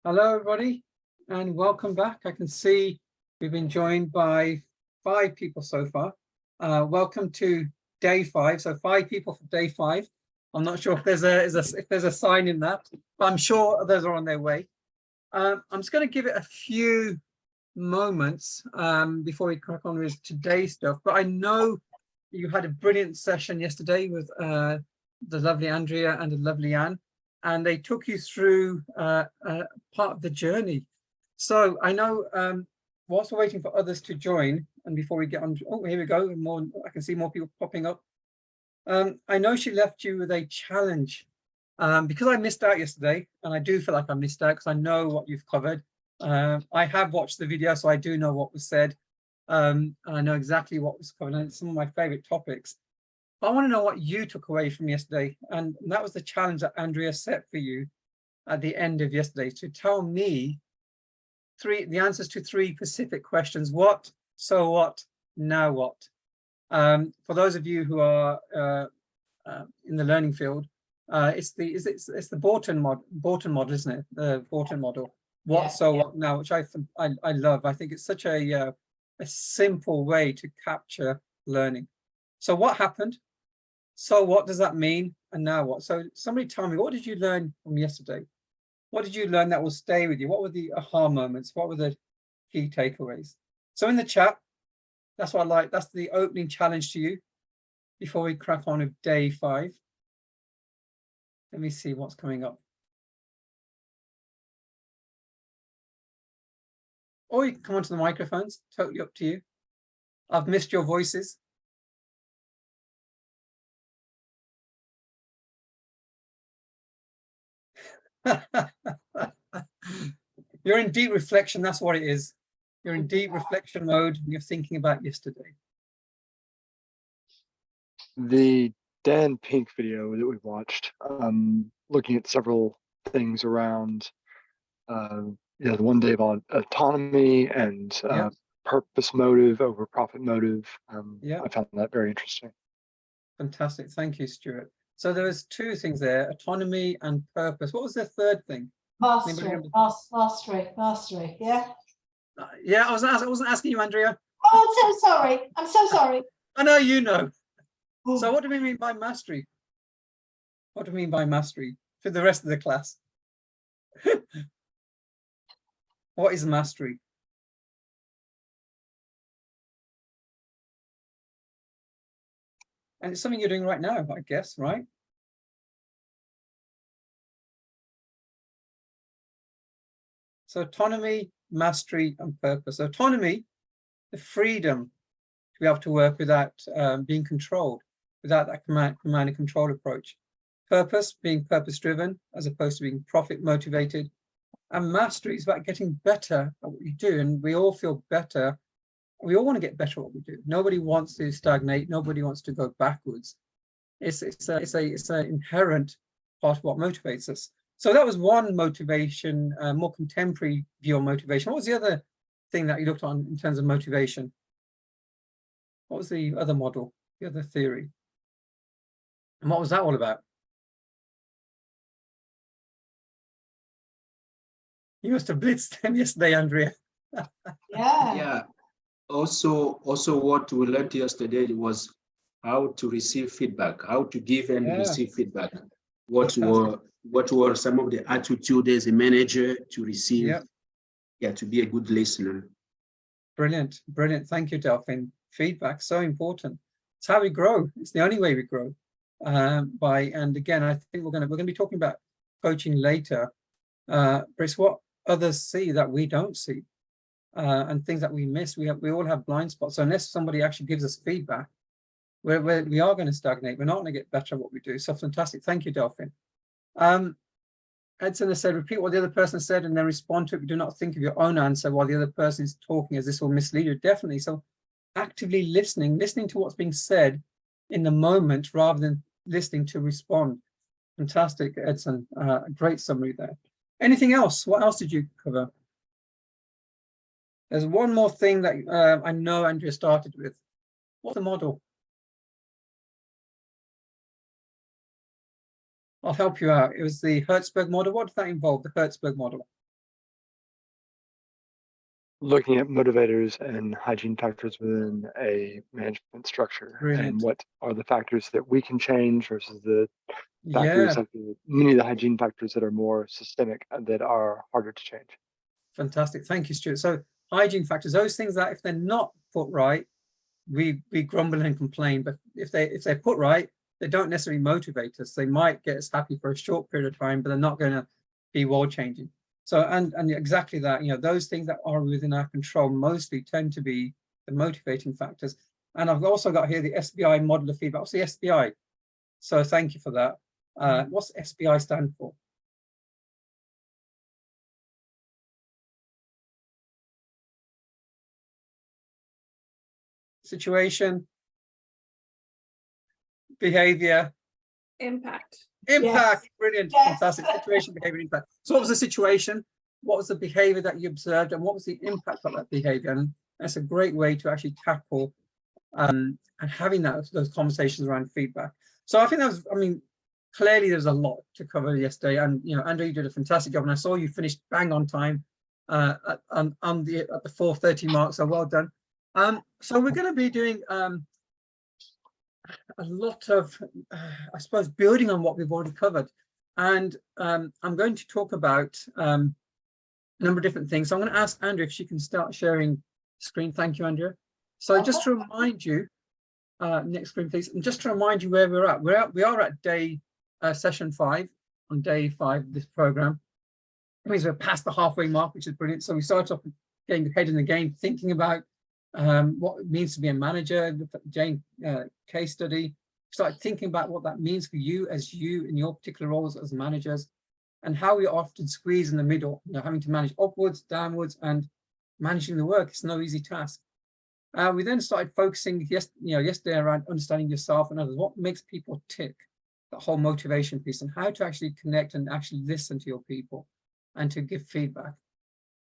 Hello, everybody, and welcome back. I can see we've been joined by 5 people so far. Welcome to day 5. So 5 people for day 5. I'm not sure if there's a sign in that, but I'm sure others are on their way. I'm just going to give it a few moments before we crack on with today's stuff. But I know you had a brilliant session yesterday with the lovely Andrea and the lovely Anne, and they took you through part of the journey. So I know whilst we're waiting for others to join, and before we get on, oh, here we go, more, I can see more people popping up. I know she left you with a challenge because I missed out yesterday, and I do feel like I missed out because I know what you've covered. I have watched the video, so I do know what was said. And I know exactly what was covered, and it's some of my favorite topics. But I want to know what you took away from yesterday, and that was the challenge that Andrea set for you at the end of yesterday, to tell me the answers to 3 specific questions. What, so what, now what? For those of you who are in the learning field, it's the Borton model, isn't it? The Borton model. What, so what, now, which I love. I think it's such a simple way to capture learning. So what happened? So what does that mean? And now what? So somebody tell me, what did you learn from yesterday? What did you learn that will stay with you? What were the aha moments? What were the key takeaways? So in the chat, that's what I like. That's the opening challenge to you before we crack on with day 5. Let me see what's coming up. Or you can come onto the microphones, totally up to you. I've missed your voices. You're in deep reflection, that's what it is. You're in deep reflection mode and you're thinking about yesterday. The Dan Pink video that we watched, looking at several things around the one day about autonomy and purpose motive over profit motive. I found that very interesting. Fantastic. Thank you, Stuart. So there was 2 things there, autonomy and purpose. What was the third thing? Mastery. Yeah. Yeah, I wasn't asking you, Andrea. Oh, I'm so sorry. I'm so sorry. I know you know. So what do we mean by mastery? What do we mean by mastery for the rest of the class? What is mastery? And it's something you're doing right now, I guess, right? So autonomy, mastery, and purpose. Autonomy, the freedom to be able to work without being controlled, without that command and control approach. Purpose, being purpose-driven as opposed to being profit-motivated. And mastery is about getting better at what you do. And we all feel better. We all want to get better at what we do. Nobody wants to stagnate. Nobody wants to go backwards. It's an inherent part of what motivates us. So that was one motivation, more contemporary view on motivation. What was the other thing that you looked on in terms of motivation? What was the other model, the other theory? And what was that all about? You must have blitzed them yesterday, Andrea. Yeah. Also what we learned yesterday was how to receive feedback, how to give and receive feedback. What were some of the attitude as a manager to receive, to be a good listener. Brilliant. Thank you, Delphine. Feedback, so important. It's how we grow. It's the only way we grow. And again, I think we're going to be talking about coaching later. But it's what others see that we don't see, and things that we miss. We all have blind spots. So unless somebody actually gives us feedback, we are going to stagnate. We're not going to get better at what we do. So fantastic. Thank you, Delphine. Edson has said, repeat what the other person said and then respond to it. But do not think of your own answer while the other person is talking, as this will mislead you. Definitely. So actively listening to what's being said in the moment rather than listening to respond. Fantastic, Edson. Great summary there. Anything else? What else did you cover? There's one more thing that I know Andrea started with. What's the model? I'll help you out. It was the Hertzberg model. What did that involve, the Hertzberg model? looking at motivators and hygiene factors within a management structure, Brilliant. and what are the factors that we can change versus the Yeah, factors, like many of the hygiene factors that are more systemic and that are harder to change. fantastic. Thank you, Stuart. So hygiene factors, those things that if they're not put right, we grumble and complain, but if they're put right, they don't necessarily motivate us. They might get us happy for a short period of time, but they're not going to be world changing. So, and exactly that, you know, those things that are within our control mostly tend to be the motivating factors. And I've also got here the SBI model of feedback. What's the SBI? So thank you for that. What's SBI stand for? Situation, behavior, Impact. impact. Yes. Brilliant. Yes. Fantastic. Situation, behavior, impact. So what was the situation? What was the behavior that you observed, and what was the impact of that behavior? And that's a great way to actually tackle and having those conversations around feedback. So I think that was, I mean, clearly there's a lot to cover yesterday, and you know, Andrew, you did a fantastic job, and I saw you finished bang on time at the 4:30 mark. So well done. So we're going to be doing a lot of, I suppose, building on what we've already covered. And I'm going to talk about a number of different things. So I'm going to ask Andrea if she can start sharing screen. Thank you, Andrea. So just to remind you, next screen, please. And just to remind you where we're at. We are at day session 5, on day 5 of this program. It means we're past the halfway mark, which is brilliant. So we started off getting ahead in the game, thinking about what it means to be a manager, the Jane case study, started thinking about what that means for you as you in your particular roles as managers, and how we often squeeze in the middle, you know, having to manage upwards, downwards, and managing the work. It's no easy task. We then started focusing yesterday around understanding yourself and others, what makes people tick, the whole motivation piece, and how to actually connect and actually listen to your people and to give feedback.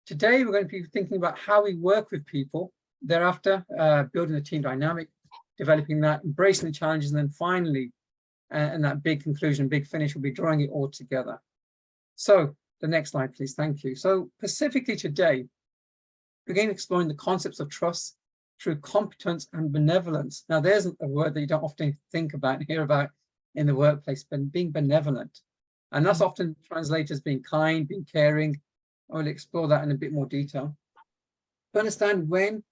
Today, we're going to be thinking about how we work with people. Thereafter, building the team dynamic, developing that, embracing the challenges, and then finally, and that big conclusion, big finish, will be drawing it all together. So the next slide, please. Thank you. So specifically today, we're going to exploring the concepts of trust through competence and benevolence. Now, there's a word that you don't often think about and hear about in the workplace, but being benevolent. And that's often translated as being kind, being caring. I'll explore that in a bit more detail. To understand when,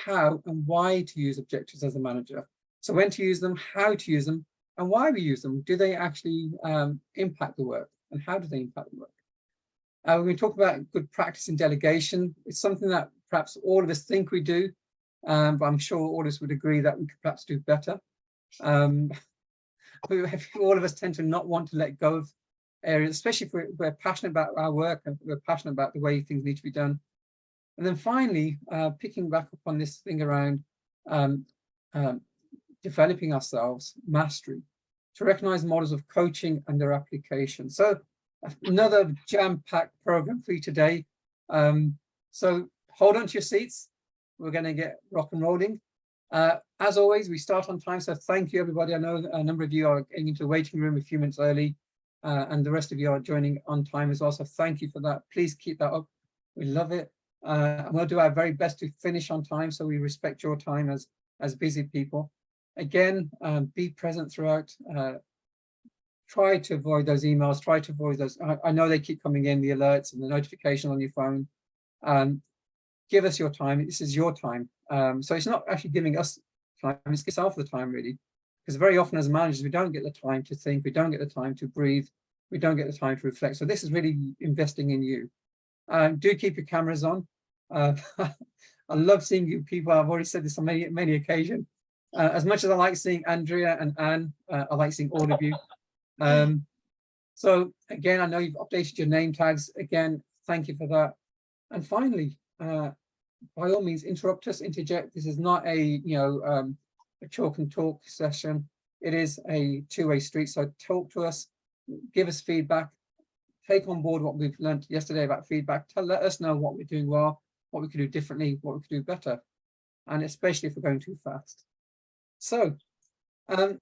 how, and why to use objectives as a manager. So when to use them, how to use them, and why we use them. Do they actually impact the work, and how do they impact the work? We're going to talk about good practice in delegation. It's something that perhaps all of us think we do, but I'm sure all of us would agree that we could perhaps do better. All of us tend to not want to let go of areas, especially if we're passionate about our work and we're passionate about the way things need to be done. And then finally, picking back up on this thing around developing ourselves, mastery, to recognize models of coaching and their application. So another jam-packed program for you today. So hold on to your seats. We're going to get rock and rolling. As always, we start on time, so thank you, everybody. I know a number of you are getting into the waiting room a few minutes early, and the rest of you are joining on time as well, so thank you for that. Please keep that up. We love it. And we'll do our very best to finish on time, so we respect your time as busy people. Again, be present throughout. Try to avoid those emails, try to avoid those. I know they keep coming in, the alerts and the notification on your phone. Give us your time. This is your time. So it's not actually giving us time, it's yourself the time, really. Because very often as managers, we don't get the time to think, we don't get the time to breathe, we don't get the time to reflect. So this is really investing in you. Do keep your cameras on. I love seeing you people. I've already said this on many occasions. As much as I like seeing Andrea and Anne, I like seeing all of you. So again, I know you've updated your name tags. Again, thank you for that. And finally, by all means, interrupt us, interject. This is not a a chalk and talk session. It is a two-way street. So talk to us, give us feedback, take on board what we've learned yesterday about feedback. Let us know what we're doing well, what we could do differently, what we could do better, and especially if we're going too fast. So I want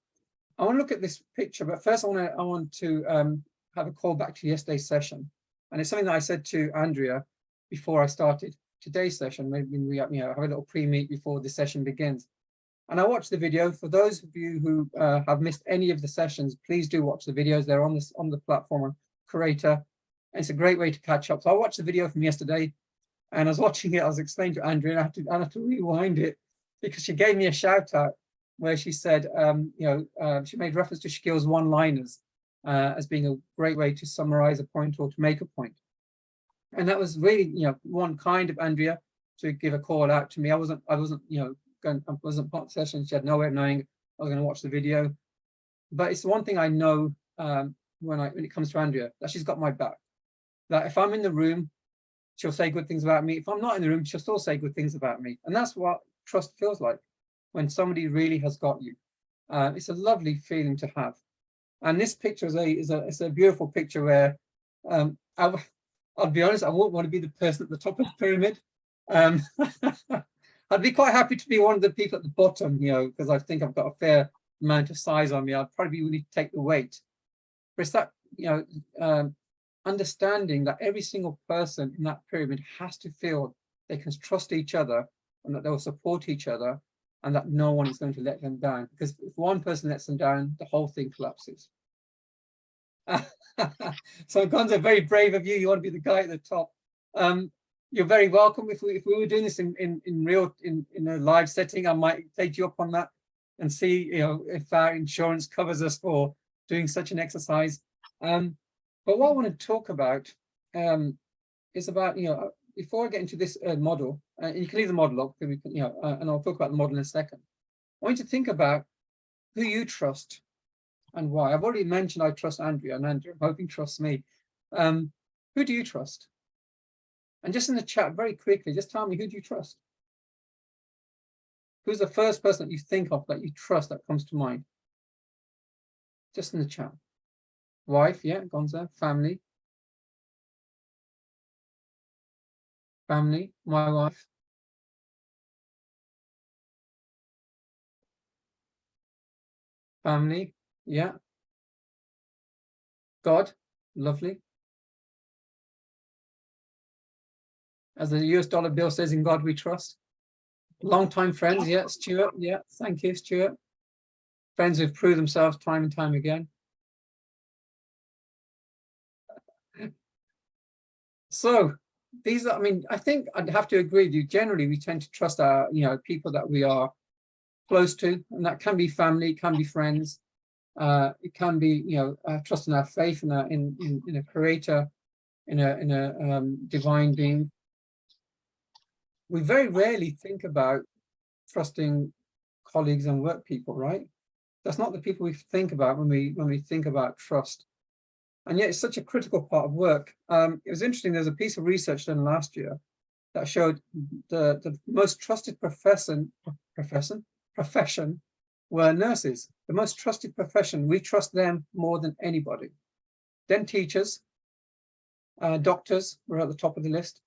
to look at this picture, but first I want to have a call back to yesterday's session. And it's something that I said to Andrea before I started. today's session, maybe we have a little pre-meet before the session begins. And I watched the video. For those of you who have missed any of the sessions, please do watch the videos. They're on the platform on Curator. And it's a great way to catch up. So I watched the video from yesterday, and I was watching it. I was explaining to Andrea, and I had to rewind it because she gave me a shout out where she said, she made reference to Shakil's one-liners as being a great way to summarize a point or to make a point. And that was really, one kind of Andrea to give a call out to me. I wasn't part of the session. She had no way of knowing I was going to watch the video. But it's the one thing I know when it comes to Andrea, that she's got my back. That if I'm in the room, she'll say good things about me. If I'm not in the room, she'll still say good things about me. And that's what trust feels like when somebody really has got you. It's a lovely feeling to have. And this picture is a beautiful picture where I'll be honest, I won't want to be the person at the top of the pyramid. I'd be quite happy to be one of the people at the bottom, because I think I've got a fair amount of size on me. I'd probably be willing to take the weight. But it's that, understanding that every single person in that pyramid has to feel they can trust each other and that they'll support each other and that no one is going to let them down. Because if one person lets them down, the whole thing collapses. So Gonza, very brave of you. You want to be the guy at the top. You're very welcome. If we were doing this in a live setting, I might take you up on that and see if our insurance covers us for doing such an exercise. But what I want to talk about is about before I get into this model, and you can leave the model up, we can, and I'll talk about the model in a second. I want you to think about who you trust and why. I've already mentioned I trust Andrea, and Andrea, I'm hoping trusts me. Who do you trust? And just in the chat, very quickly, just tell me, who do you trust? Who's the first person that you think of that you trust that comes to mind? Just in the chat. Wife, yeah, Gonza. Family. Family, my wife. Family, yeah. God, lovely. As the US dollar bill says, in God we trust. Long-time friends, yeah, Stuart, yeah, thank you, Stuart. Friends who've proved themselves time and time again. So these are, I think I'd have to agree with you. Generally, we tend to trust our, people that we are close to, and that can be family, it can be friends. It can be, trust in our faith in a creator, in a divine being. We very rarely think about trusting colleagues and work people, right? That's not the people we think about when we think about trust. And yet it's such a critical part of work. It was interesting, there's a piece of research done last year that showed the most trusted profession were nurses. The most trusted profession, we trust them more than anybody. Then teachers, doctors were at the top of the list.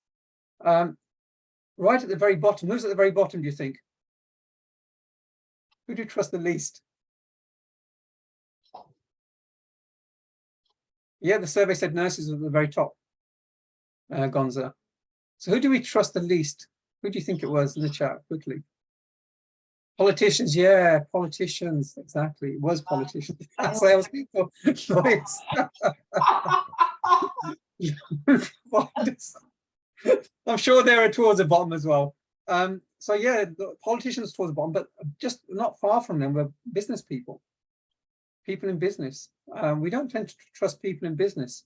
Right at the very bottom, who's at the very bottom, do you think? Who do you trust the least? Yeah, the survey said nurses are at the very top, Gonza. So who do we trust the least? Who do you think it was in the chat, quickly? Politicians, yeah, politicians, exactly. It was politicians. Salespeople, lawyers. I'm sure they're towards the bottom as well. So yeah, the politicians towards the bottom, but just not far from them were business people. People in business. We don't tend to trust people in business.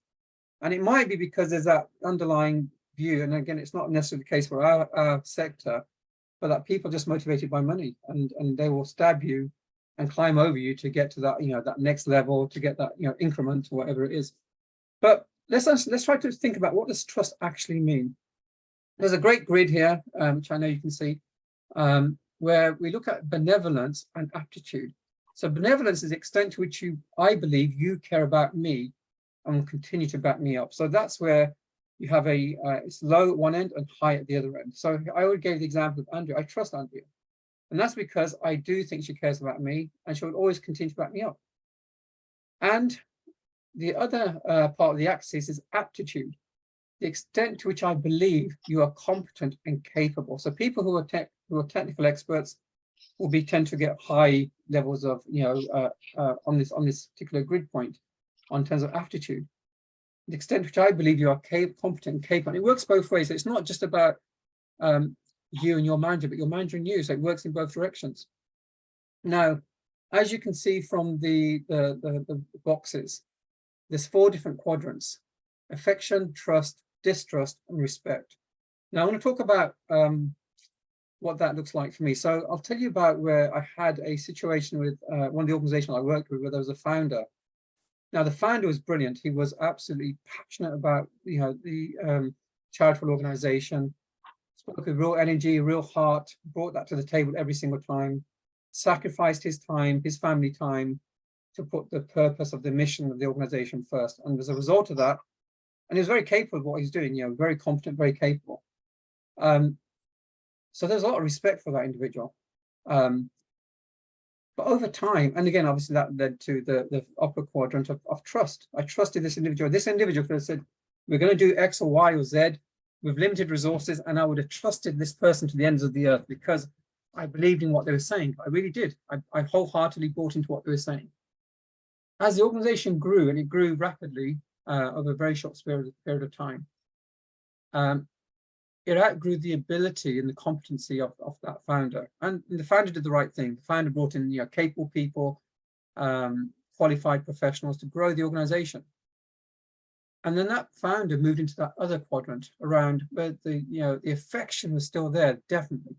And it might be because there's that underlying view, and again, it's not necessarily the case for our sector, but that people are just motivated by money, and they will stab you and climb over you to get to that, that next level, to get that, increment or whatever it is. But let's try to think about, what does trust actually mean? There's a great grid here, which I know you can see, where we look at benevolence and aptitude. So benevolence is the extent to which I believe you care about me and will continue to back me up. So that's where you have it's low at one end and high at the other end. So I already gave the example of Andrea. I trust Andrea. And that's because I do think she cares about me, and she will always continue to back me up. And the other part of the axis is aptitude. the extent to which I believe you are competent and capable. So people who are technical experts will tend to get high levels of, on this particular grid point, on terms of aptitude. The extent to which I believe you are competent and capable. And it works both ways. It's not just about you and your manager, but your manager and you. So it works in both directions. Now, as you can see from the boxes, there's 4 different quadrants: affection, trust, distrust, and respect. Now I want to talk about what that looks like for me. So I'll tell you about where I had a situation with one of the organizations I worked with, where there was a founder. Now the founder was brilliant. He was absolutely passionate about the charitable organization, spoke with real energy, real heart, brought that to the table every single time, sacrificed his time, his family time, to put the purpose of the mission of the organization first. And as a result of that, and he was very capable of what he's doing, very competent, very capable. So there's a lot of respect for that individual. But over time, and again, obviously that led to the upper quadrant of trust. I trusted this individual. This individual could have said, we're going to do X or Y or Z with limited resources, and I would have trusted this person to the ends of the earth because I believed in what they were saying. I really did. I wholeheartedly bought into what they were saying. As the organization grew, and it grew rapidly over a very short period of time, it outgrew the ability and the competency of that founder. And the founder did the right thing. The founder brought in capable people, qualified professionals to grow the organization. And then that founder moved into that other quadrant around where the affection was still there, definitely.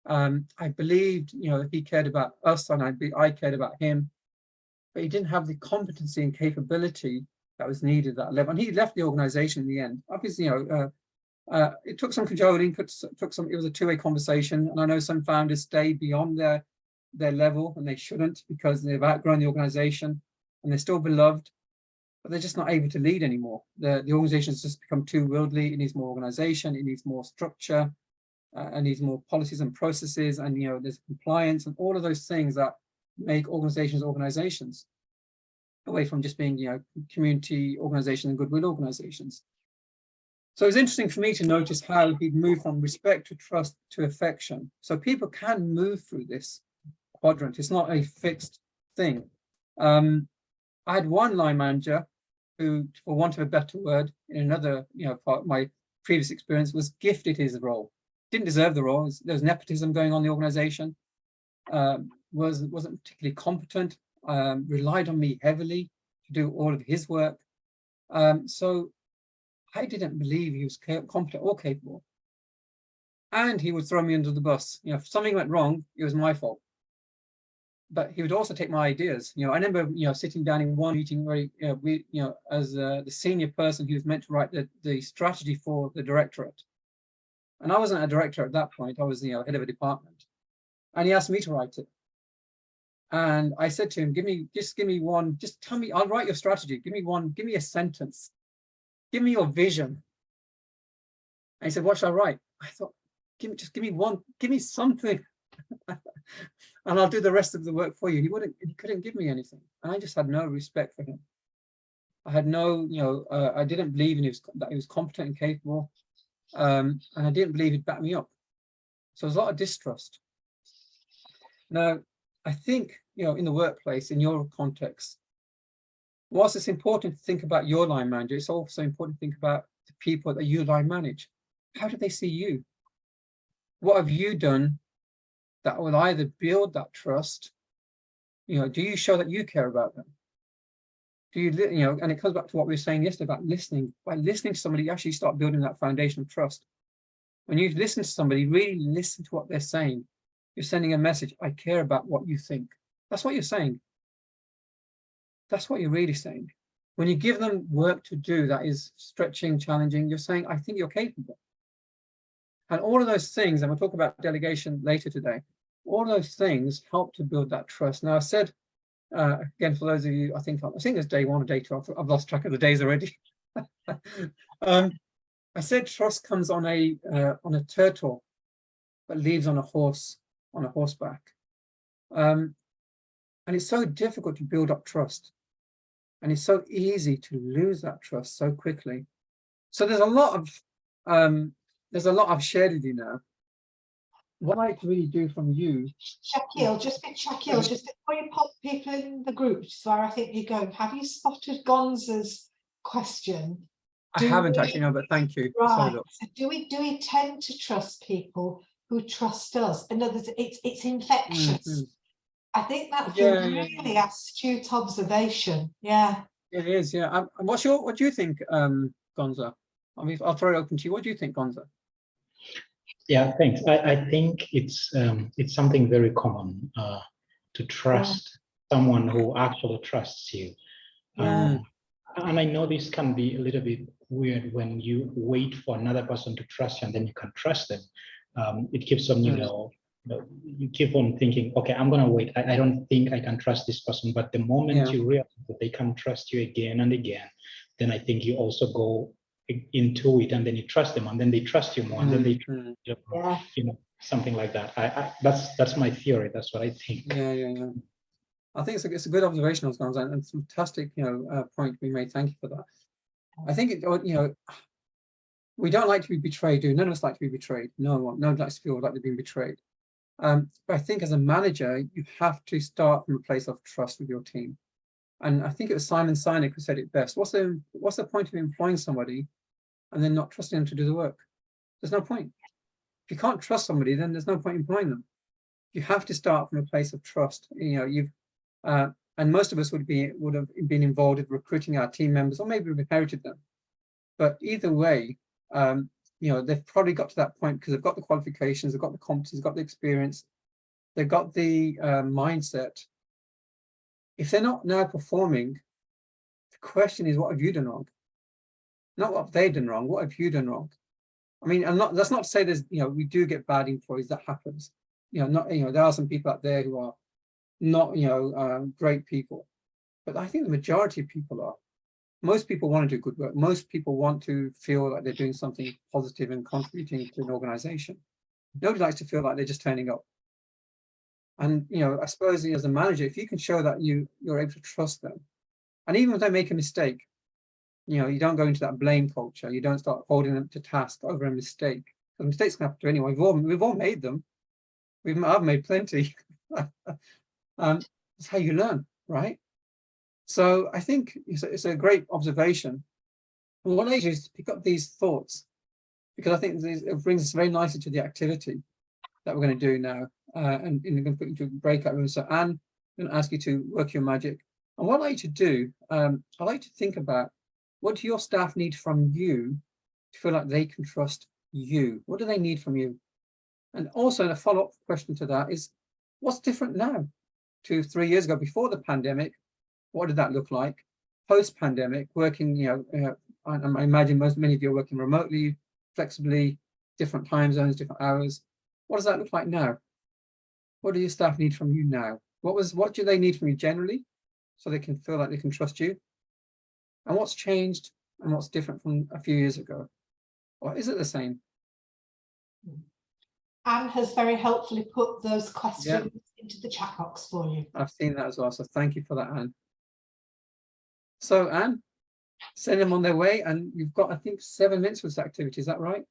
I believed he cared about us, and I cared about him, but he didn't have the competency and capability that was needed at that level. And he left the organization in the end. Obviously, it took some cajoling, it was a two-way conversation, and I know some founders stay beyond their level, and they shouldn't, because they've outgrown the organization and they're still beloved, but they're just not able to lead anymore. The organization has just become too worldly. It needs more organization, it needs more structure, and needs more policies and processes, and there's compliance and all of those things that make organizations, away from just being community organizations and goodwill organizations. So it's interesting for me to notice how he'd moved from respect to trust to affection. So people can move through this quadrant. It's not a fixed thing. I had one line manager who, for want of a better word, in another part of my previous experience, was gifted his role. Didn't deserve the role. There was nepotism going on in the organization. Wasn't particularly competent. Relied on me heavily to do all of his work. So I didn't believe he was competent or capable. And he would throw me under the bus. If something went wrong, it was my fault. But he would also take my ideas. I remember, sitting down in one meeting where, as the senior person who was meant to write the strategy for the directorate. And I wasn't a director at that point. I was, head of a department. And he asked me to write it. And I said to him, just give me one, just tell me, I'll write your strategy. Give me a sentence. Give me your vision. And he said, what should I write? I thought, just give me one, give me something. And I'll do the rest of the work for you. He couldn't give me anything. And I just had no respect for him. I had no, I didn't believe that he was competent and capable. And I didn't believe he'd back me up. So there's a lot of distrust. Now, I think, in the workplace, in your context, whilst it's important to think about your line manager, it's also important to think about the people that you line manage. How do they see you? What have you done that will either build that trust? Do you show that you care about them? Do you, and it comes back to what we were saying yesterday about listening. By listening to somebody, you actually start building that foundation of trust. When you listen to somebody, really listen to what they're saying. You're sending a message, I care about what you think. That's what you're saying. That's what you're really saying. When you give them work to do that is stretching, challenging, you're saying, I think you're capable. And all of those things, and we'll talk about delegation later today, all of those things help to build that trust. Now, I said, again, for those of you, I think it's day 1 or day 2. I've lost track of the days already. I said trust comes on a turtle, but leaves on a horse, on a horseback. And it's so difficult to build up trust. And it's so easy to lose that trust so quickly. So there's a lot I've shared with you now. What I like to really do from you. Shaquille, just before you pop people in the group, which is where I think you're going, have you spotted Gonza's question? I haven't actually, no, but thank you. Let's have a Right. look. So do we tend to trust people who trust us? In other words, it's infectious. Mhm. I think that's Yeah, a yeah, really astute observation. Yeah. It is, yeah. And what do you think, Gonza? I mean, I'll throw it open to you. What do you think, Gonza? Yeah, thanks. I think it's something very common to trust someone who actually trusts you. Yeah. And I know this can be a little bit weird when you wait for another person to trust you and then you can trust them. It keeps on, you keep on thinking, okay, I'm going to wait. I don't think I can trust this person. But the moment you realize that they can trust you again and again, then I think you also go into it and then you trust them and then they trust you more and then they something like that. That's my theory. That's what I think. Yeah. I think it's a good observation, Gonza, and it's a fantastic, point we made. Thank you for that. I think we don't like to be betrayed, do none of us like to be betrayed. No one likes to feel like they've been betrayed. But I think as a manager, you have to start from a place of trust with your team. And I think it was Simon Sinek who said it best. What's the point of employing somebody and then not trusting them to do the work? There's no point. If you can't trust somebody, then there's no point employing them. You have to start from a place of trust. And most of us would have been involved in recruiting our team members, or maybe we've inherited them. But either way, they've probably got to that point because they've got the qualifications, they've got the competencies, they've got the experience, they've got the mindset. If they're not now performing, the question is, what have you done wrong? Not what they've done wrong, what have you done wrong? I mean, that's not to say there's, we do get bad employees, that happens. There are some people out there who are not, great people, but I think the majority of people are. Most people want to do good work. Most people want to feel like they're doing something positive and contributing to an organization. Nobody likes to feel like they're just turning up. And, I suppose as a manager, if you can show that you're able to trust them, and even if they make a mistake, you don't go into that blame culture. You don't start holding them to task over a mistake. Because mistakes can happen to anyone. We've all made them. I've made plenty. That's how you learn, right? So I think it's a great observation. And what I do is pick up these thoughts, because I think it brings us very nicely to the activity that we're going to do now. And we're going to put you into a breakout room. So Anne, I'm going to ask you to work your magic. And what I like to do, I like to think about, what do your staff need from you to feel like they can trust you? What do they need from you? And also a follow-up question to that is, what's different now? 2-3 years ago, before the pandemic, what did that look like? Post-pandemic, working, I imagine many of you are working remotely, flexibly, different time zones, different hours. What does that look like now? What do your staff need from you now? What do they need from you generally, so they can feel like they can trust you? And what's changed and what's different from a few years ago? Or is it the same? Anne has very helpfully put those questions into the chat box for you. I've seen that as well, so thank you for that, Anne. So Anne, send them on their way, and you've got, I think, 7 minutes for this activity, is that right?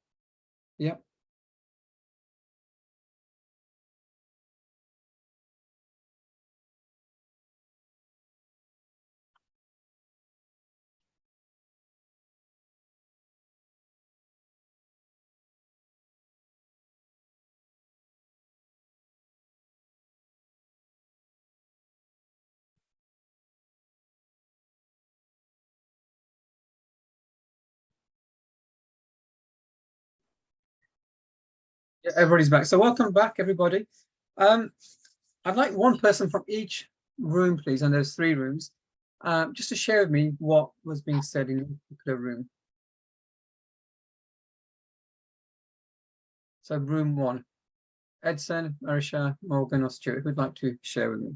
Yep. Yeah, everybody's back. So welcome back, everybody. I'd like one person from each room, please, and there's 3 rooms, just to share with me what was being said in a particular room. So room 1, Edson, Marisha, Morgan, or Stuart, who'd like to share with me?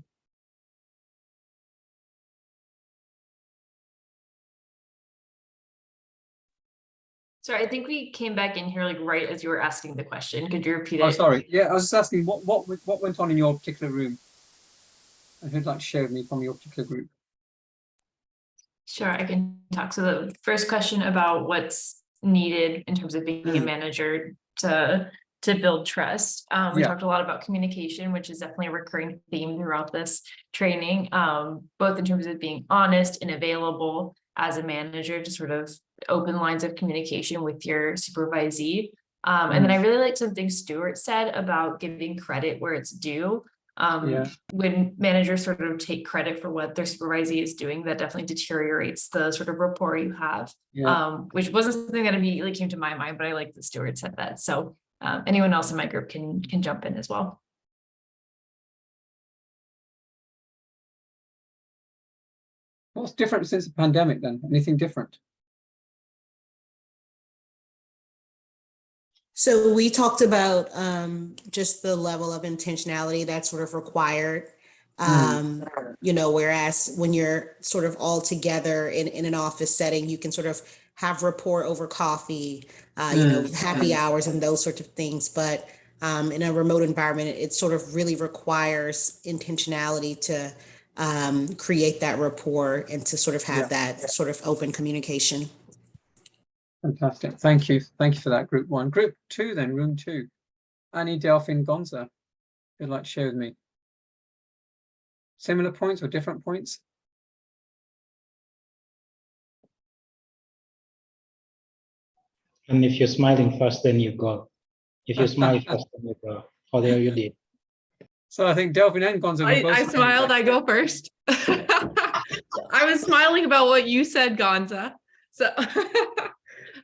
Sorry, I think we came back in here like right as you were asking the question. Could you repeat it? Oh, sorry. Yeah, I was just asking what went on in your particular room, and who'd like to share with me from your particular group? Sure, I can talk. So the first question about what's needed in terms of being a manager to build trust. We Yeah. talked a lot about communication, which is definitely a recurring theme throughout this training, both in terms of being honest and available as a manager to sort of open lines of communication with your supervisee. And then I really liked something Stuart said about giving credit where it's due. When managers sort of take credit for what their supervisee is doing, that definitely deteriorates the sort of rapport you have, which wasn't something that immediately came to my mind, but I like that Stuart said that. So anyone else in my group can jump in as well. What's different since the pandemic then? Anything different? So we talked about just the level of intentionality that's sort of required. You know, whereas when you're sort of all together in an office setting, you can sort of have rapport over coffee, you know, happy hours and those sorts of things. But in a remote environment, it sort of really requires intentionality to create that rapport and to sort of have that sort of open communication. Fantastic. Thank you. Thank you for that, group one. Group two then, room two. Annie, Delphine, Gonza, you'd like to share with me? Similar points or different points? And if you're smiling first, then you go. If you smile first, then you go. Oh, there you did. So I think Delphine and Gonza were both. I smiled, I go first. I was smiling about what you said, Gonza. So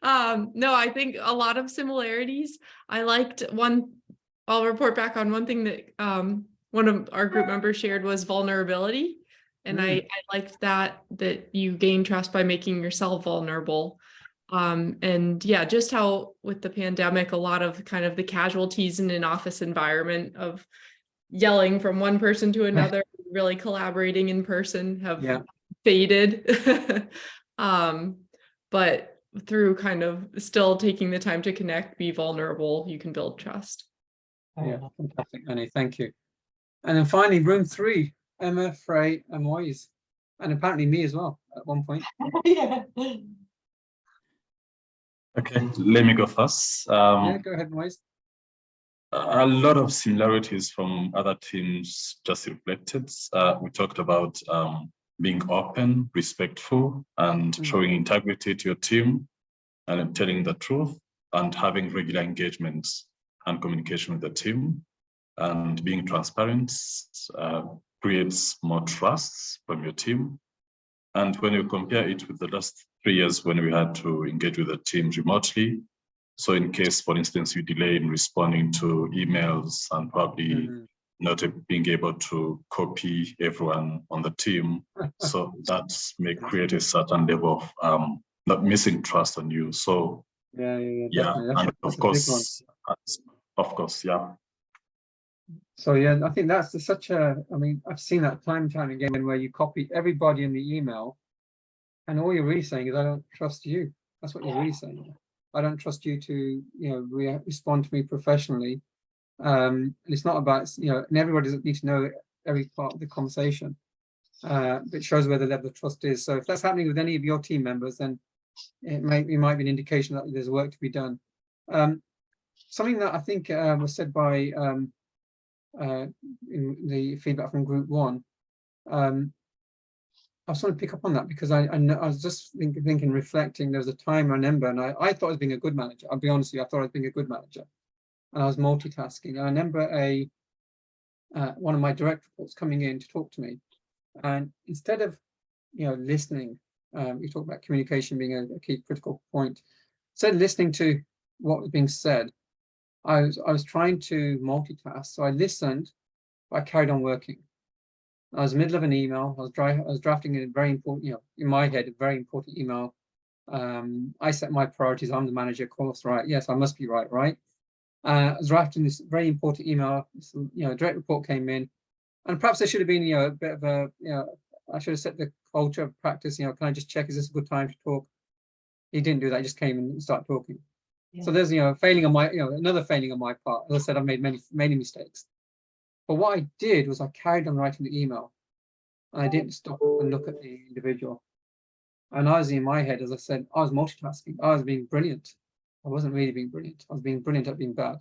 no, I think a lot of similarities. I liked one, I'll report back on one thing that one of our group members shared was vulnerability. And I liked that you gain trust by making yourself vulnerable. And yeah, just how with the pandemic, a lot of kind of the casualties in an office environment of yelling from one person to another, really collaborating in person have faded. But through kind of still taking the time to connect, be vulnerable, you can build trust. Yeah, fantastic, Annie, thank you. And then finally, room three, Emma, Frey, and Moise, and apparently me as well at one point. Okay, let me go first. Yeah, go ahead, Moise. A lot of similarities from other teams just reflected. We talked about being open, respectful, and showing integrity to your team, and telling the truth, and having regular engagements and communication with the team, and being transparent creates more trust from your team. And when you compare it with the last 3 years when we had to engage with the team remotely, so in case, for instance, you delay in responding to emails and probably not being able to copy everyone on the team, so that may create a certain level of not missing trust on you. So yeah, and of course, yeah. So yeah, I think that's such a, I mean, I've seen that time and time again where you copy everybody in the email and all you're really saying is, I don't trust you. That's what you're really saying. I don't trust you to, you know, respond to me professionally. And it's not about, you know, and everybody doesn't need to know every part of the conversation. But it shows where the level of trust is. So if that's happening with any of your team members, then it might be an indication that there's work to be done. Something that I think was said by in the feedback from group one, I was trying to pick up on that because I was just thinking, reflecting. There was a time I remember, and I thought I was being a good manager. I'll be honest with you, I thought I was being a good manager, and I was multitasking. And I remember one of my direct reports coming in to talk to me, and instead of, you know, listening, we talk about communication being a key critical point. Instead of listening to what was being said, I was trying to multitask. So I listened, but I carried on working. I was in the middle of an email. I was drafting a very important, you know, in my head, a very important email. I set my priorities. I'm the manager, of course, right? Yes, I must be right, right? I was drafting this very important email. This, you know, direct report came in, and perhaps there should have been, you know, a bit of a, you know, I should have set the culture of practice. You know, can I just check, is this a good time to talk? He didn't do that. He just came and started talking. Yeah. So there's, you know, failing on my, you know, another failing on my part. As I said, I've made many mistakes. But what I did was I carried on writing the email. I didn't stop and look at the individual. And I was in my head, as I said, I was multitasking. I was being brilliant. I wasn't really being brilliant. I was being brilliant at being bad.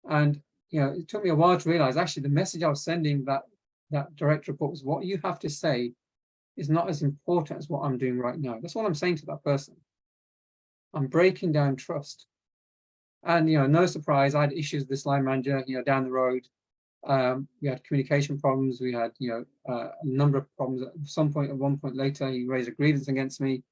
And, you know, it took me a while to realize actually the message I was sending that direct report was, what you have to say is not as important as what I'm doing right now. That's what I'm saying to that person. I'm breaking down trust. And, you know, no surprise, I had issues with this line manager, you know, down the road. We had communication problems. We had, you know, a number of problems. At one point later, he raised a grievance against me.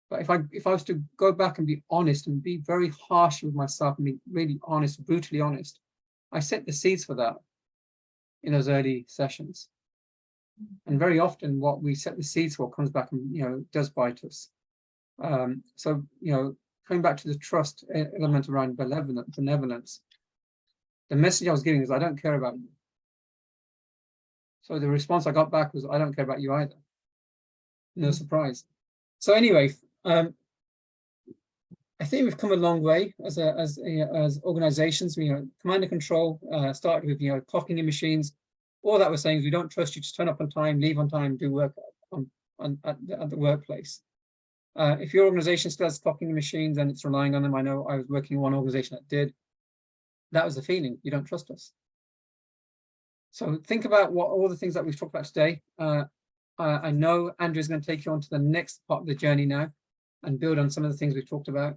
But if I was to go back and be honest and be very harsh with myself and be really honest, brutally honest, I set the seeds for that in those early sessions. And very often what we set the seeds for comes back and, you know, does bite us. So, you know, coming back to the trust element around benevolence, the message I was giving is, I don't care about you. So the response I got back was, I don't care about you either. No surprise. So anyway, I think we've come a long way as organizations. You know, command and control started with, you know, clocking in machines. All that we're saying is, we don't trust you to turn up on time, leave on time, do work at the workplace. If your organization still has clocking in machines and it's relying on them, I know I was working in one organization that did. That was the feeling. You don't trust us. So think about what all the things that we've talked about today. I know Andrea's going to take you on to the next part of the journey now and build on some of the things we've talked about.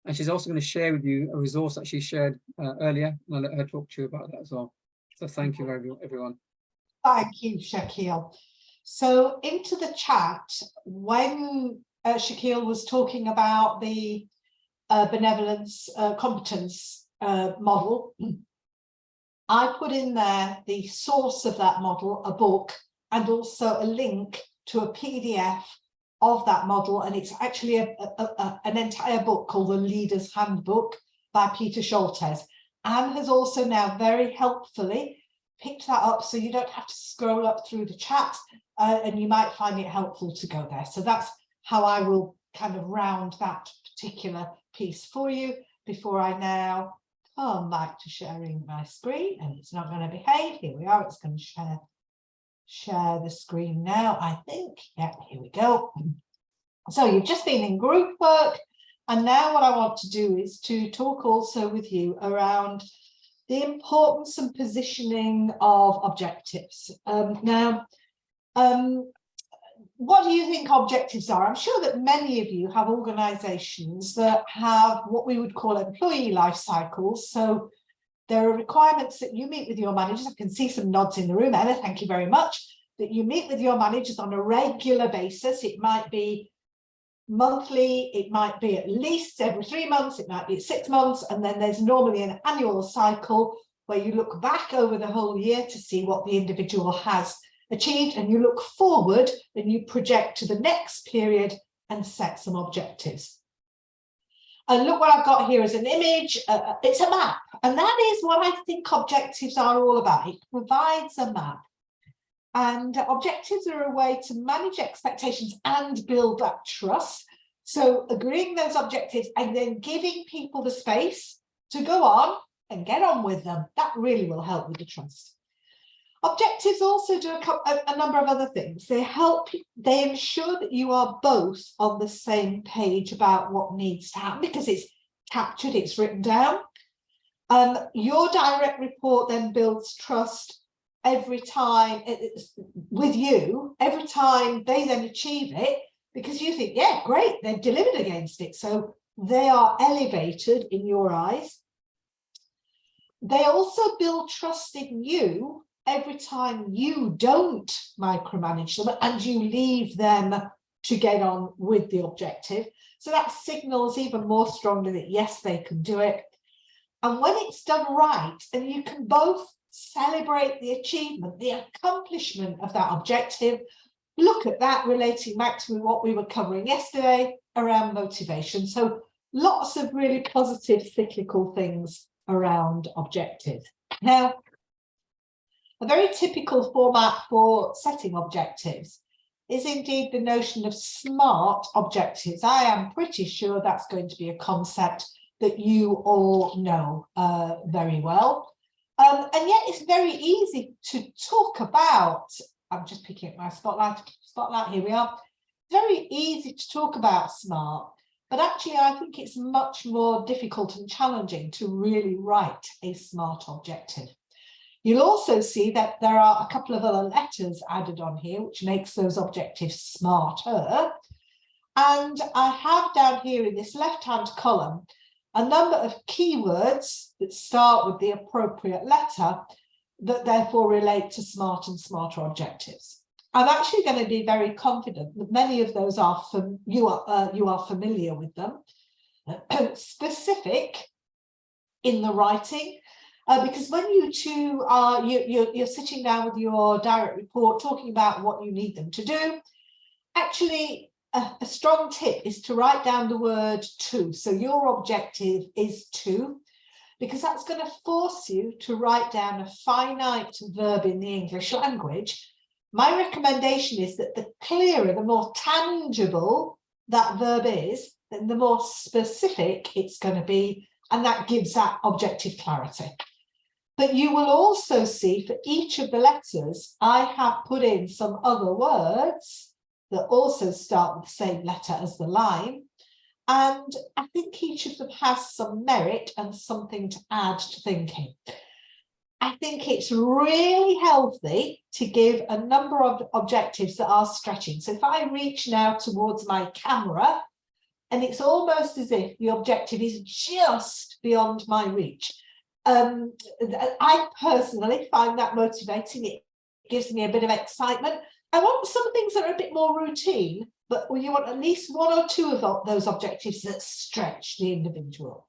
And she's also going to share with you a resource that she shared earlier, and I'll let her talk to you about that as well. So thank you, everyone. Thank you, Shaquille. So into the chat, when Shaquille was talking about the benevolence competence model, I put in there the source of that model, a book, and also a link to a PDF of that model. And it's actually an entire book called The Leader's Handbook by Peter Scholtes. Anne has also now very helpfully picked that up, so you don't have to scroll up through the chat, and you might find it helpful to go there. So that's how I will kind of round that particular piece for you before I now come back to sharing my screen. And it's not going to behave. Here we are. It's going to share the screen now, I think. Yeah, here we go. So you've just been in group work, and now what I want to do is to talk also with you around the importance and positioning of objectives. What do you think objectives are? I'm sure that many of you have organizations that have what we would call employee life cycles. So there are requirements that you meet with your managers. I can see some nods in the room, Ella, thank you very much. That you meet with your managers on a regular basis. It might be monthly, it might be at least every 3 months, it might be 6 months, and then there's normally an annual cycle where you look back over the whole year to see what the individual has achieved, and you look forward and you project to the next period and set some objectives. And look what I've got here as an image. It's a map, and that is what I think objectives are all about. It provides a map. And objectives are a way to manage expectations and build that trust. So agreeing those objectives and then giving people the space to go on and get on with them, that really will help with the trust. Objectives also do a number of other things. They ensure that you are both on the same page about what needs to happen, because it's captured, it's written down. Your direct report then builds trust every time with you, every time they then achieve it, because you think, yeah, great, they've delivered against it. So they are elevated in your eyes. They also build trust in you every time you don't micromanage them and you leave them to get on with the objective. So that signals even more strongly that yes, they can do it. And when it's done right, and you can both celebrate the achievement, the accomplishment of that objective, look at that relating back to what we were covering yesterday around motivation. So lots of really positive cyclical things around objectives. Now, a very typical format for setting objectives is indeed the notion of SMART objectives. I am pretty sure that's going to be a concept that you all know very well. And yet it's very easy to talk about, I'm just picking up my spotlight, here we are. very easy to talk about SMART, but actually I think it's much more difficult and challenging to really write a SMART objective. You'll also see that there are a couple of other letters added on here, which makes those objectives smarter. And I have down here in this left-hand column a number of keywords that start with the appropriate letter that therefore relate to SMART and smarter objectives. I'm actually going to be very confident that many of those are you are familiar with them. Specific in the writing, because when you two are you're sitting down with your direct report talking about what you need them to do, actually a strong tip is to write down the word to. So your objective is to, because that's going to force you to write down a finite verb in the English language. My recommendation is that the clearer, the more tangible that verb is, then the more specific it's going to be, and that gives that objective clarity. But you will also see for each of the letters, I have put in some other words that also start with the same letter as the line. And I think each of them has some merit and something to add to thinking. I think it's really healthy to give a number of objectives that are stretching. So if I reach now towards my camera, and it's almost as if the objective is just beyond my reach. I personally find that motivating. It gives me a bit of excitement. I want some things that are a bit more routine, but you want at least one or two of those objectives that stretch the individual.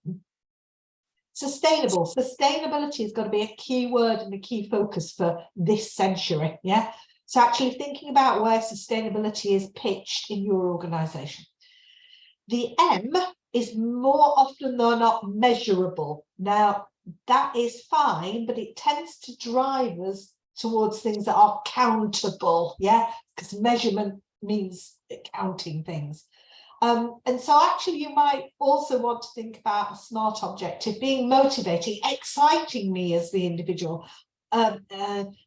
Sustainable. Sustainability has got to be a key word and a key focus for this century. Yeah. So actually thinking about where sustainability is pitched in your organization. The M is more often than not measurable. Now, that is fine, but it tends to drive us towards things that are countable, yeah, because measurement means counting things. And so actually you might also want to think about a SMART objective being motivating, exciting me as the individual,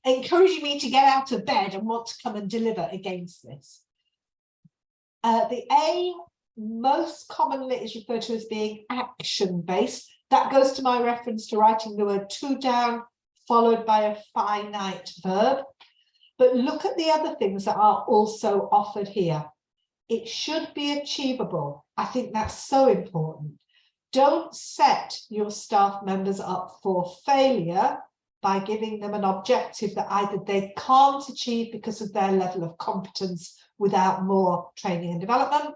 encouraging me to get out of bed and want to come and deliver against this. The A most commonly is referred to as being action-based. That goes to my reference to writing the word to down, followed by a finite verb. But look at the other things that are also offered here. It should be achievable. I think that's so important. Don't set your staff members up for failure by giving them an objective that either they can't achieve because of their level of competence without more training and development,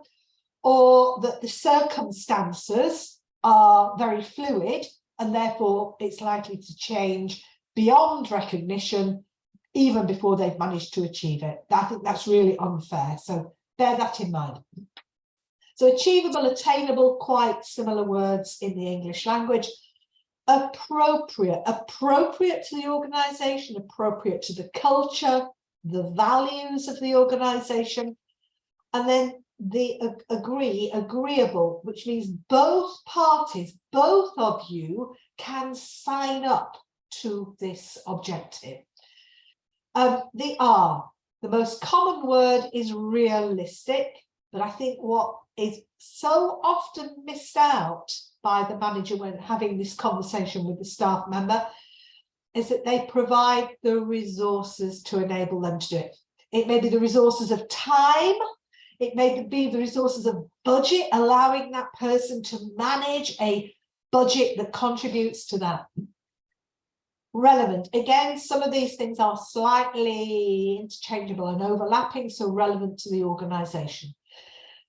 or that the circumstances are very fluid and therefore it's likely to change beyond recognition even before they've managed to achieve it. I think that's really unfair. So bear that in mind. So achievable, attainable, quite similar words in the English language. Appropriate to the organization, appropriate to the culture, the values of the organization. And then the agreeable, which means both parties, both of you can sign up to this objective. The R, the most common word is realistic, but I think what is so often missed out by the manager when having this conversation with the staff member is that they provide the resources to enable them to do it. It may be the resources of time, it may be the resources of budget, allowing that person to manage a budget that contributes to that. Relevant. Again, some of these things are slightly interchangeable and overlapping, so relevant to the organization.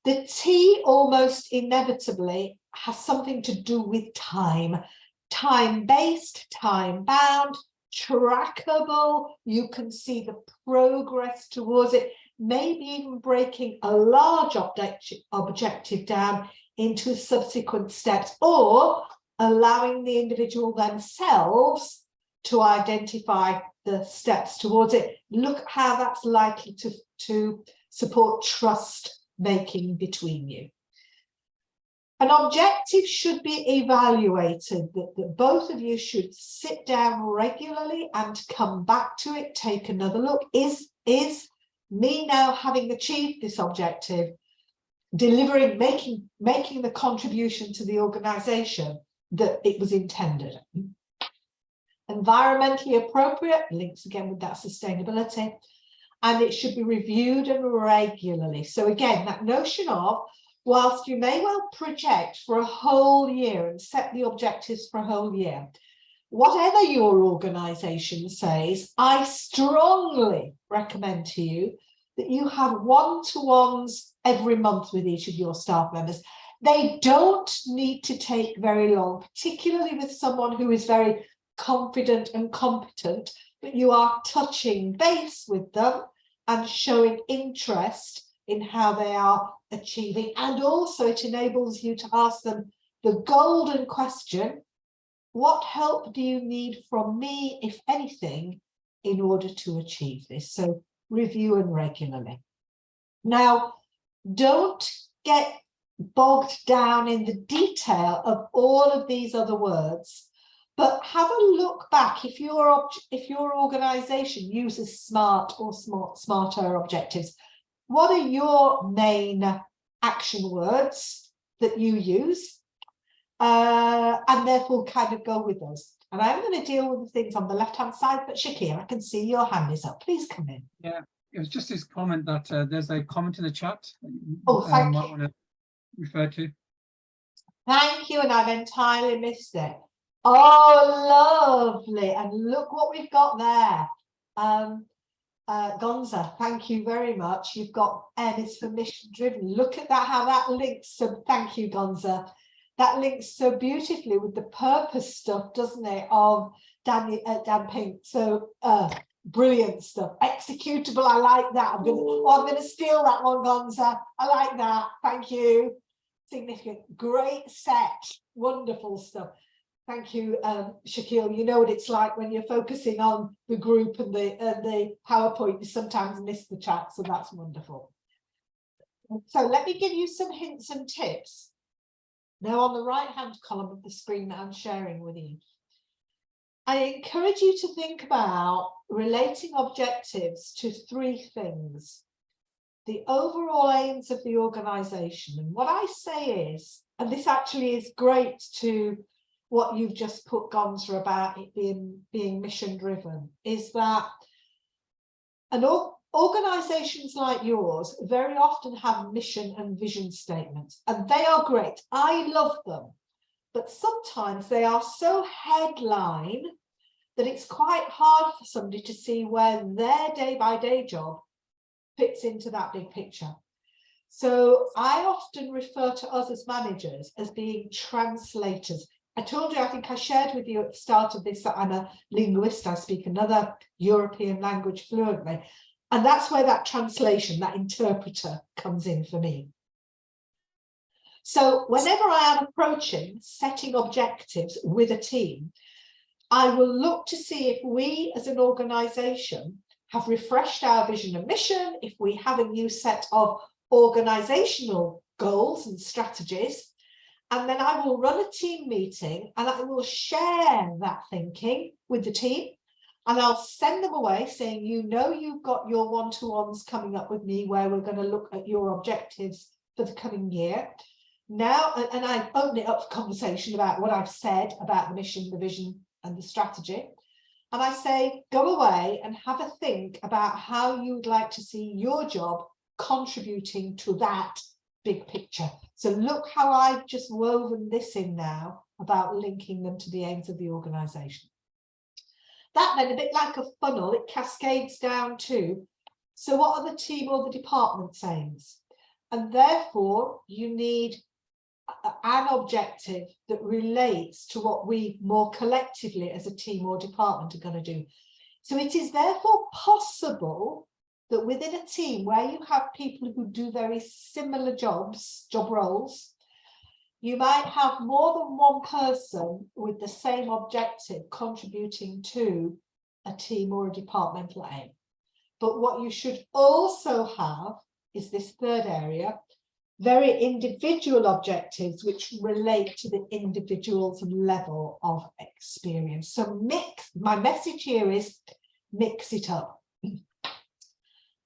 The T almost inevitably has something to do with time. Time-based, time-bound, trackable. You can see the progress towards it. Maybe even breaking a large objective down into subsequent steps, or allowing the individual themselves to identify the steps towards it. Look at how that's likely to support trust making between you. An objective should be evaluated, that both of you should sit down regularly and come back to it, take another look. Is me now having achieved this objective, delivering, making the contribution to the organization that it was intended. Environmentally appropriate, links again with that sustainability, and it should be reviewed and regularly. So again, that notion of, whilst you may well project for a whole year and set the objectives for a whole year, whatever your organization says, I strongly recommend to you that you have one-to-ones every month with each of your staff members. They don't need to take very long, particularly with someone who is very confident and competent, but you are touching base with them and showing interest in how they are achieving. And also it enables you to ask them the golden question: what help do you need from me, if anything, in order to achieve this? So review and regularly. Now, don't get bogged down in the detail of all of these other words, but have a look back. If your organization uses SMART or smarter objectives, what are your main action words that you use? And therefore kind of go with those. And I'm going to deal with the things on the left-hand side, but Shakir, I can see your hand is up. Please come in. Yeah, it was just his comment that there's a comment in the chat that you thank might you. want to refer to. Thank you, and I've entirely missed it. Oh, lovely. And look what we've got there. Gonza, thank you very much. You've got M is for mission driven. Look at that, how that links. So thank you, Gonza. That links so beautifully with the purpose stuff, doesn't it, of Dan Pink. So brilliant stuff. Executable, I like that. I'm gonna steal that one, Gonza. I like that. Thank you. Significant. Great set. Wonderful stuff. Thank you, Shaquille. You know what it's like when you're focusing on the group and the PowerPoint, you sometimes miss the chat, so that's wonderful. So let me give you some hints and tips. Now, on the right-hand column of the screen that I'm sharing with you, I encourage you to think about relating objectives to three things: the overall aims of the organization. And what I say is, and this actually is great to what you've just put, Gonza, about it being mission driven, is that organizations like yours very often have mission and vision statements, and they are great. I love them, but sometimes they are so headline that it's quite hard for somebody to see where their day-by-day job fits into that big picture. So I often refer to us as managers as being translators. I told you, I think I shared with you at the start of this, that I'm a linguist. I speak another European language fluently. And that's where that translation, that interpreter comes in for me. So whenever I am approaching setting objectives with a team, I will look to see if we as an organization have refreshed our vision and mission, if we have a new set of organizational goals and strategies. And then I will run a team meeting and I will share that thinking with the team. And I'll send them away saying, you know, you've got your one-to-ones coming up with me where we're going to look at your objectives for the coming year. Now, and I open it up for conversation about what I've said about the mission, the vision, and the strategy. And I say, go away and have a think about how you would like to see your job contributing to that big picture. So look how I've just woven this in now about linking them to the aims of the organization. That then, a bit like a funnel, it cascades down to, so what are the team or the department's aims? And therefore, you need an objective that relates to what we more collectively as a team or department are going to do. So it is therefore possible that within a team where you have people who do very similar job roles, you might have more than one person with the same objective contributing to a team or a departmental aim. But what you should also have is this third area, very individual objectives which relate to the individual's level of experience. So my message here is mix it up.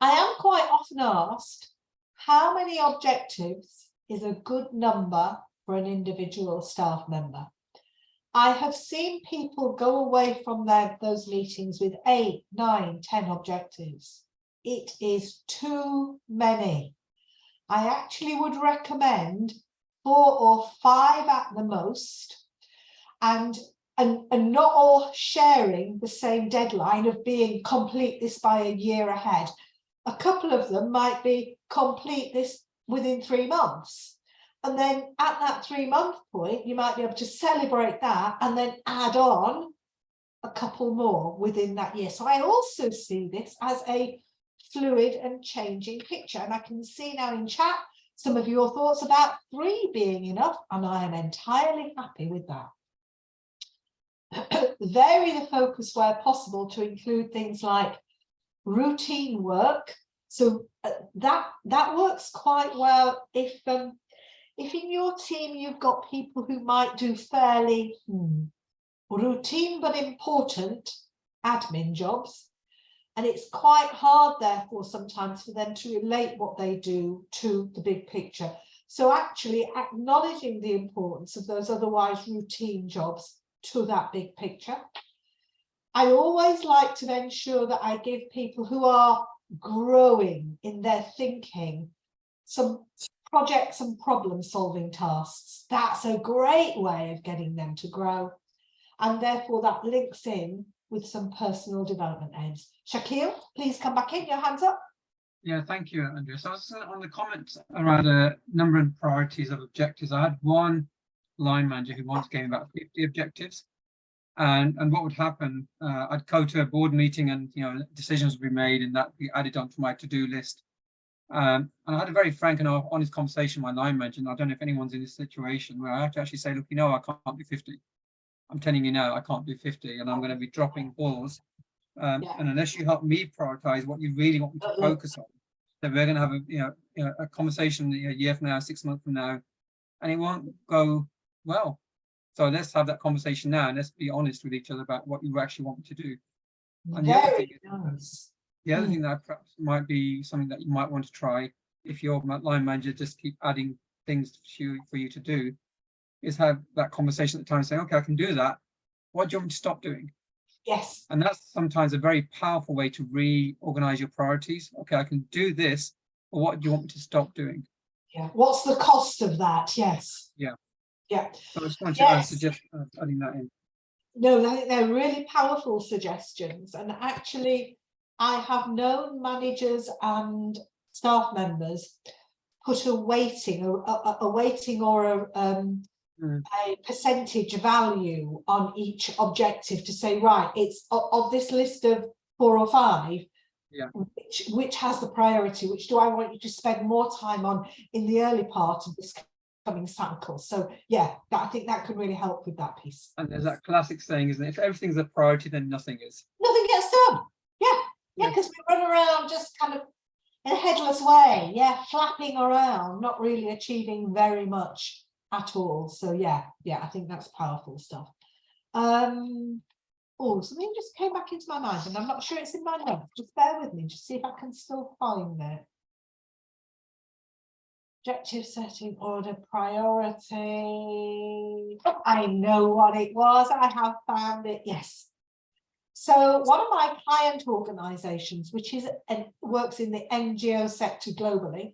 I am quite often asked, how many objectives is a good number for an individual staff member? I have seen people go away from those meetings with 8, 9, 10 objectives. It is too many. I actually would recommend 4 or 5 at the most, and not all sharing the same deadline of being complete this by a year ahead. A couple of them might be complete this within 3 months. And then at that 3-month point, you might be able to celebrate that and then add on a couple more within that year. So I also see this as a fluid and changing picture. And I can see now in chat some of your thoughts about 3 being enough, and I am entirely happy with that. Vary the focus where possible to include things like routine work. So that works quite well if in your team you've got people who might do fairly routine but important admin jobs, and it's quite hard therefore sometimes for them to relate what they do to the big picture. So actually acknowledging the importance of those otherwise routine jobs to that big picture. I always like to ensure that I give people who are growing in their thinking some projects and problem solving tasks. That's a great way of getting them to grow, and therefore that links in with some personal development aims. Shakil, please come back in, your hands up. Yeah, thank you, Andrea. So I was on the comments around a number and priorities of objectives. I had one line manager who once gave me about 50 objectives, and what would happen, I'd go to a board meeting and decisions would be made and that would be added onto my to-do list. And I had a very frank and honest conversation with my line manager, and I don't know if anyone's in this situation where I have to actually say, look, I can't do 50. I'm telling you now, I can't do 50, and I'm going to be dropping balls. And unless you help me prioritize what you really want me to focus on, then we're going to have a conversation a year from now, 6 months from now, and it won't go well. So let's have that conversation now, and let's be honest with each other about what you actually want me to do. And the other thing is, the other thing that perhaps might be something that you might want to try, if your line manager just keep adding things for you to do, is have that conversation at the time saying, okay, I can do that. What do you want me to stop doing? Yes. And that's sometimes a very powerful way to reorganize your priorities. Okay, I can do this, but what do you want me to stop doing? Yeah. What's the cost of that? Yes. Yeah. Yeah. So I just want to suggest adding that in. No, I think they're really powerful suggestions. And actually, I have known managers and staff members put a weighting or a percentage value on each objective to say, right, it's of this list of 4 or 5, which has the priority, which do I want you to spend more time on in the early part of this coming cycle. So yeah, I think that could really help with that piece. And there's that classic saying, isn't it? If everything's a priority, then nothing is. Nothing gets done. Yeah, because we run around just kind of in a headless way, flapping around, not really achieving very much at all. So yeah, I think that's powerful stuff. Something just came back into my mind, and I'm not sure it's in my notes. Just bear with me, just see if I can still find it. Objective setting, order, priority. Oh, I know what it was. I have found it. Yes. So one of my client organizations, which is works in the NGO sector globally,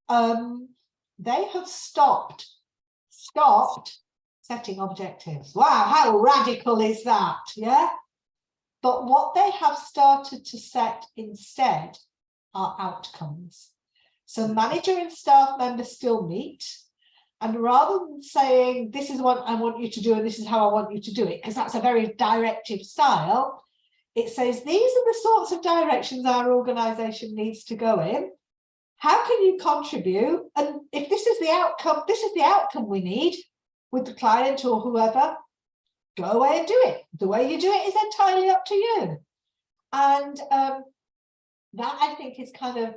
they have stopped setting objectives. Wow, how radical is that? Yeah. But what they have started to set instead are outcomes. So manager and staff members still meet, and rather than saying, this is what I want you to do and this is how I want you to do it, because that's a very directive style, it says, these are the sorts of directions our organization needs to go in. How can you contribute? And if this is the outcome we need with the client or whoever, go away and do it. The way you do it is entirely up to you. And that, I think, is kind of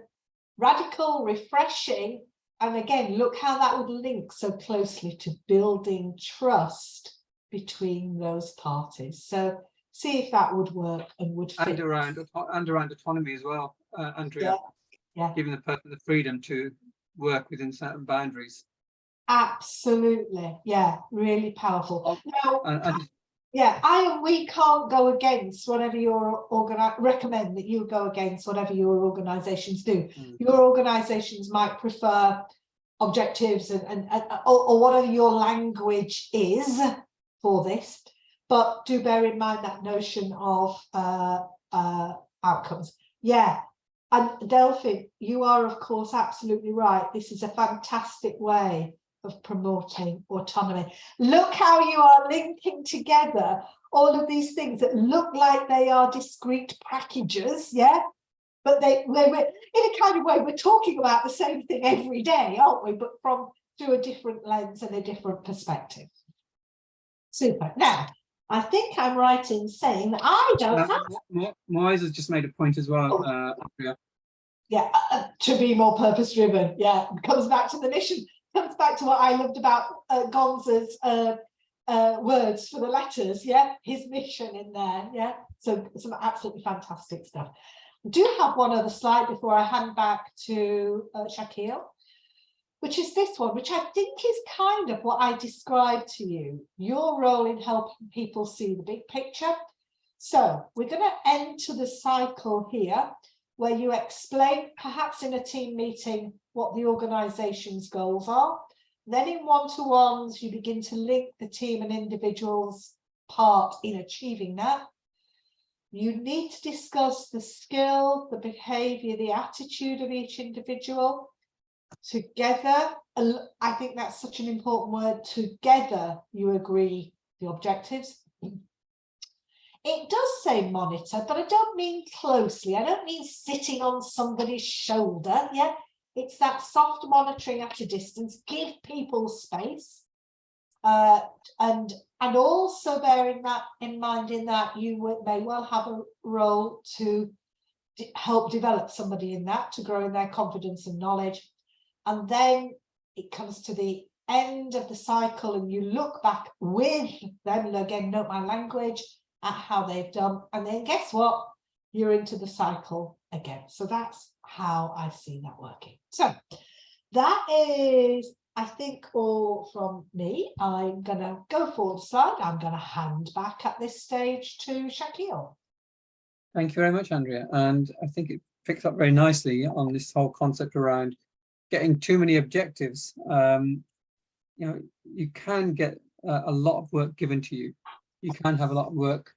radical, refreshing, and again, look how that would link so closely to building trust between those parties. So see if that would work and would fit. And around autonomy as well. Andrea, yeah. giving the person the freedom to work within certain boundaries. Absolutely, yeah, really powerful. Now, And yeah, we can't go against whatever your recommend that you go against whatever your organisations do. Your organisations might prefer objectives or whatever your language is for this, but do bear in mind that notion of outcomes. Yeah, and Delphine, you are of course absolutely right. This is a fantastic way of promoting autonomy. Look how you are linking together all of these things that look like they are discrete packages, yeah? But they in a kind of way, we're talking about the same thing every day, aren't we? But through a different lens and a different perspective. Super. Now, I think I'm right in saying that I don't have... Moise has just made a point as well, Andrea. Yeah, to be more purpose-driven. Yeah, it comes back to the mission. Comes back to what I loved about Gonza's words for the letters, yeah, his mission in there, yeah. So some absolutely fantastic stuff. I do have one other slide before I hand back to Shakil, which is this one, which I think is kind of what I described to you, your role in helping people see the big picture. So we're going to enter the cycle here, where you explain, perhaps in a team meeting, what the organisation's goals are. Then in one-to-ones, you begin to link the team and individuals' part in achieving that. You need to discuss the skill, the behaviour, the attitude of each individual. Together, I think that's such an important word, together you agree the objectives. It does say monitor, but I don't mean closely. I don't mean sitting on somebody's shoulder, yeah? It's that soft monitoring at a distance, give people space, and also bearing that in mind in that you may well have a role to help develop somebody in that, to grow in their confidence and knowledge. And then it comes to the end of the cycle and you look back with them, again, note my language, at how they've done. And then guess what? You're into the cycle again. So that's how I see that working. So that is, I think, all from me. I'm going to go forward slide. I'm going to hand back at this stage to Shakil. Thank you very much, Andrea. And I think it picks up very nicely on this whole concept around getting too many objectives. You know, you can get a lot of work given to you. You can have a lot of work,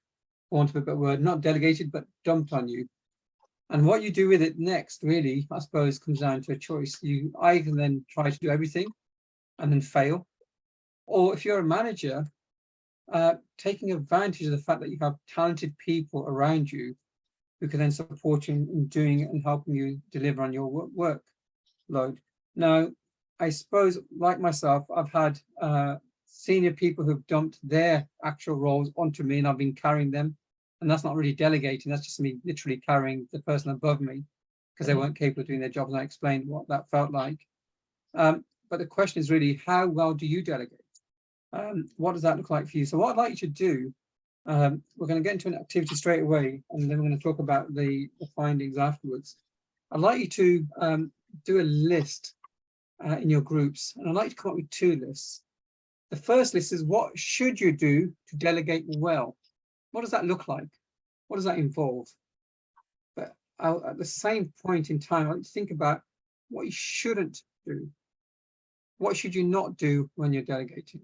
for want of a better word, not delegated, but dumped on you. And what you do with it next, really, I suppose, comes down to a choice. You either then try to do everything and then fail, or if you're a manager, taking advantage of the fact that you have talented people around you who can then support you in doing it and helping you deliver on your workload. Now, I suppose, like myself, I've had senior people who've dumped their actual roles onto me and I've been carrying them. And that's not really delegating, that's just me literally carrying the person above me because they weren't capable of doing their job, and I explained what that felt like. But the question is really, how well do you delegate? What does that look like for you? So what I'd like you to do, we're going to get into an activity straight away, and then we're going to talk about the findings afterwards. I'd like you to do a list in your groups, and I'd like you to come up with two lists. The first list is, what should you do to delegate well? What does that look like? What does that involve? But at the same point in time, I like to think about what you shouldn't do. What should you not do when you're delegating?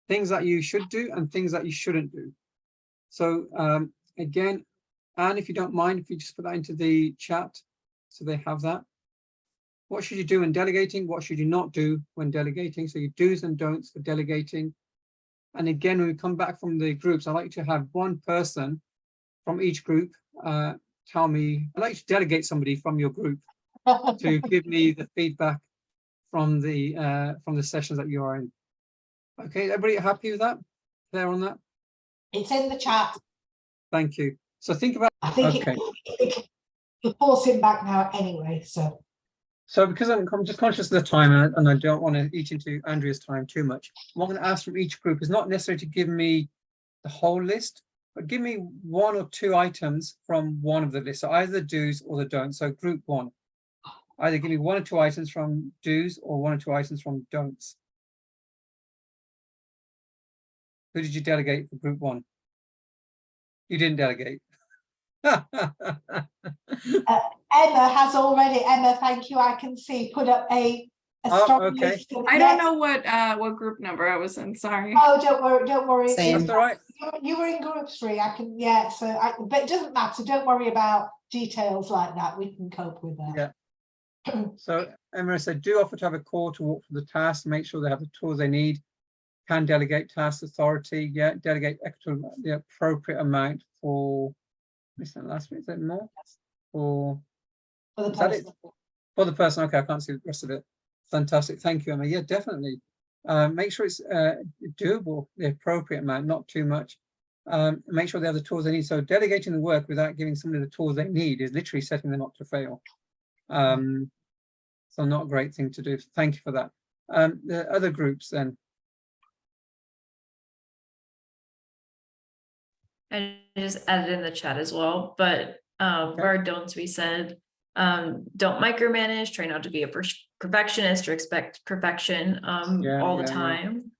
Things that you should do and things that you shouldn't do. So again, and if you don't mind, if you just put that into the chat so they have that. What should you do when delegating? What should you not do when delegating? So your do's and don'ts for delegating. And again, when we come back from the groups, I like you to have one person from each group tell me, I'd like you to delegate somebody from your group to give me the feedback from the sessions that you are in. Okay, everybody happy with that? Clear on that? It's in the chat. Thank you. So think about, I think okay. We'll force him back now anyway, so. So because I'm just conscious of the time and I don't want to eat into Andrea's time too much, what I'm going to ask from each group is not necessarily to give me the whole list, but give me 1 or 2 items from one of the lists, so either the do's or the don'ts. So group 1, either give me 1 or 2 items from do's or 1 or 2 items from don'ts. Who did you delegate for group 1? You didn't delegate. Emma has already, Emma, thank you, I can see, put up a Oh, strong okay. list of, I yes. don't know what group number I was in, sorry. Oh, don't worry. Same. That's all right. You were in group 3, I can, yeah, but it doesn't matter, don't worry about details like that, we can cope with that. Yeah. So Emma said, do offer to have a call to walk through the task, make sure they have the tools they need, can delegate task authority, yeah, delegate the appropriate amount for, missed that last bit, is there more? For For the is that it? person. For the person, okay, I can't see the rest of it. Fantastic, thank you, Emma. Yeah, definitely. Make sure it's doable, the appropriate amount, not too much. Make sure they have the tools they need. So delegating the work without giving somebody the tools they need is literally setting them up to fail. So not a great thing to do. Thank you for that. The other groups then. I just added in the chat as well, but for our don'ts, we said, don't micromanage, try not to be a perfectionist or expect perfection all the time.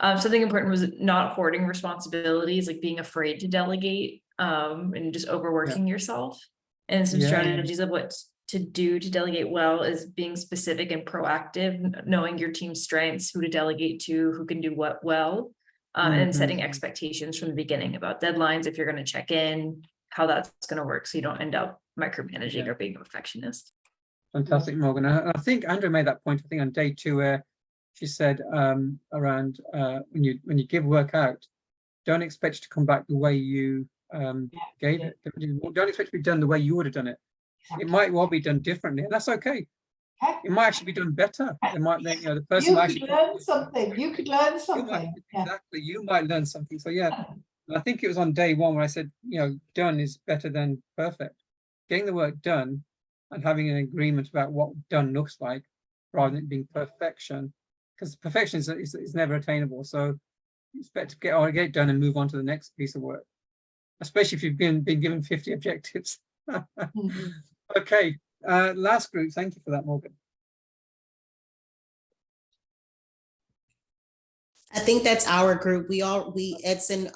Something important was not hoarding responsibilities, like being afraid to delegate and just overworking yourself. And some strategies of what to do to delegate well is being specific and proactive, knowing your team's strengths, who to delegate to, who can do what well. And setting expectations from the beginning about deadlines, if you're going to check in, how that's going to work, so you don't end up micromanaging or being a perfectionist. Fantastic, Morgan. I think Andrea made that point, I think on day 2, where she said around when you give work out, don't expect it to come back the way you gave it. Don't expect it to be done the way you would have done it. Exactly. It might well be done differently, and that's okay. It might actually be done better. It might, the person You actually could learn something. You could learn something. exactly. You might learn something. So yeah, I think it was on day 1 where I said, done is better than perfect. Getting the work done and having an agreement about what done looks like, rather than it being perfection, because perfection is never attainable. So it's better to get it done and move on to the next piece of work, especially if you've been given 50 objectives. Okay. Last group, thank you for that, Morgan. I think that's our group. Edson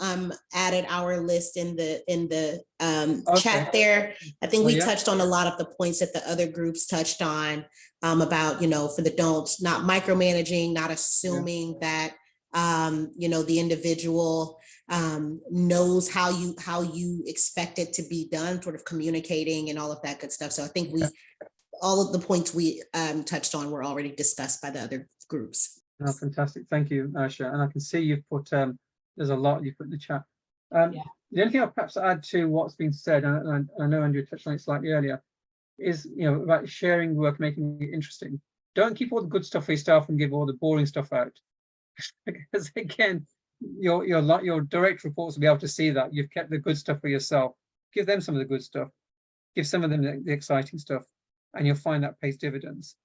added our list in the chat there. I think we touched on a lot of the points that the other groups touched on about, for the don'ts, not micromanaging, not assuming that the individual knows how you expect it to be done, sort of communicating and all of that good stuff. So I think all of the points we touched on were already discussed by the other groups. Oh, fantastic. Thank you, Asha. And I can see you've put, there's a lot you put in the chat. The only thing I'll perhaps add to what's been said, and I know Andrew touched on it slightly earlier, is, about sharing work, making it interesting. Don't keep all the good stuff for yourself and give all the boring stuff out. Because again, your direct reports will be able to see that you've kept the good stuff for yourself. Give them some of the good stuff. Give some of them the exciting stuff, and you'll find that pays dividends.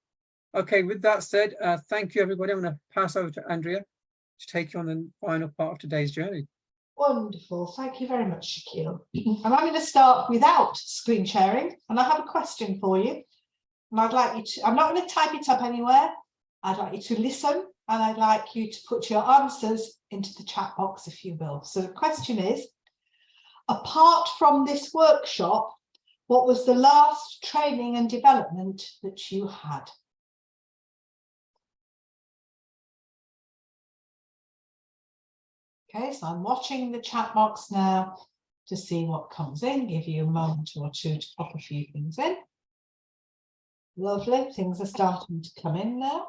Okay, with that said, thank you, everybody. I'm going to pass over to Andrea to take you on the final part of today's journey. Wonderful. Thank you very much, Shaquille. And I'm going to start without screen sharing. And I have a question for you. And I'd like you to, I'm not going to type it up anywhere. I'd like you to listen, and I'd like you to put your answers into the chat box, if you will. So the question is, apart from this workshop, what was the last training and development that you had? Okay, so I'm watching the chat box now to see what comes in, give you a moment or two to pop a few things in. Lovely, things are starting to come in now.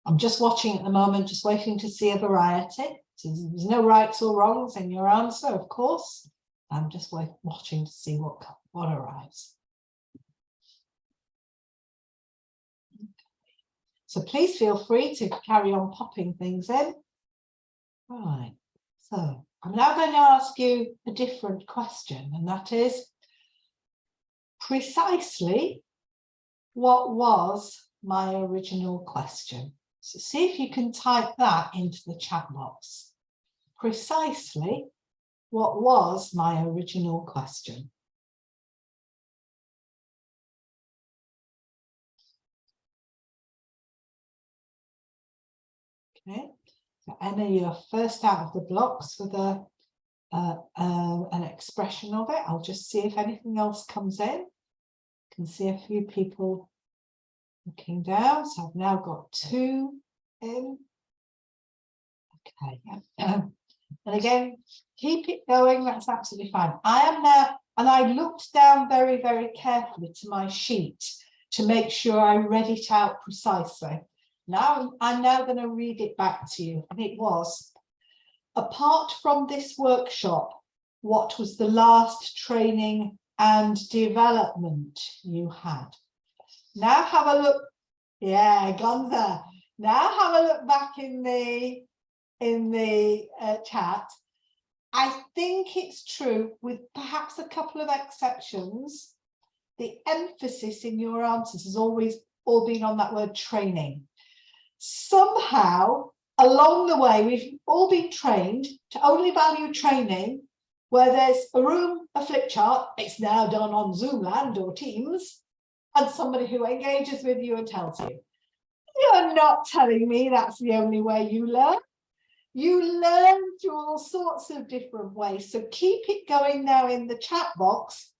I'm just watching at the moment, just waiting to see a variety. So there's no rights or wrongs in your answer, of course. I'm just watching to see what arrives. So please feel free to carry on popping things in. Right, so I'm now going to ask you a different question, and that is, precisely what was my original question? So see if you can type that into the chat box. Precisely, what was my original question? Okay, so Emma, you're first out of the blocks with an expression of it. I'll just see if anything else comes in. Can see a few people looking down, so I've now got 2 in. Okay, and again, keep it going, that's absolutely fine. I am now, and I looked down very, very carefully to my sheet to make sure I read it out precisely. Now I'm now going to read it back to you, and it was, apart from this workshop, what was the last training and development you had? Now have a look. Yeah, Gonza. Now have a look back in the chat. I think it's true, with perhaps a couple of exceptions. The emphasis in your answers has always all been on that word training. Somehow along the way, we've all been trained to only value training where there's a room, a flip chart, it's now done on Zoomland or Teams, and somebody who engages with you and tells you. You're not telling me that's the only way you learn. You learn through all sorts of different ways. So keep it going now in the chat box.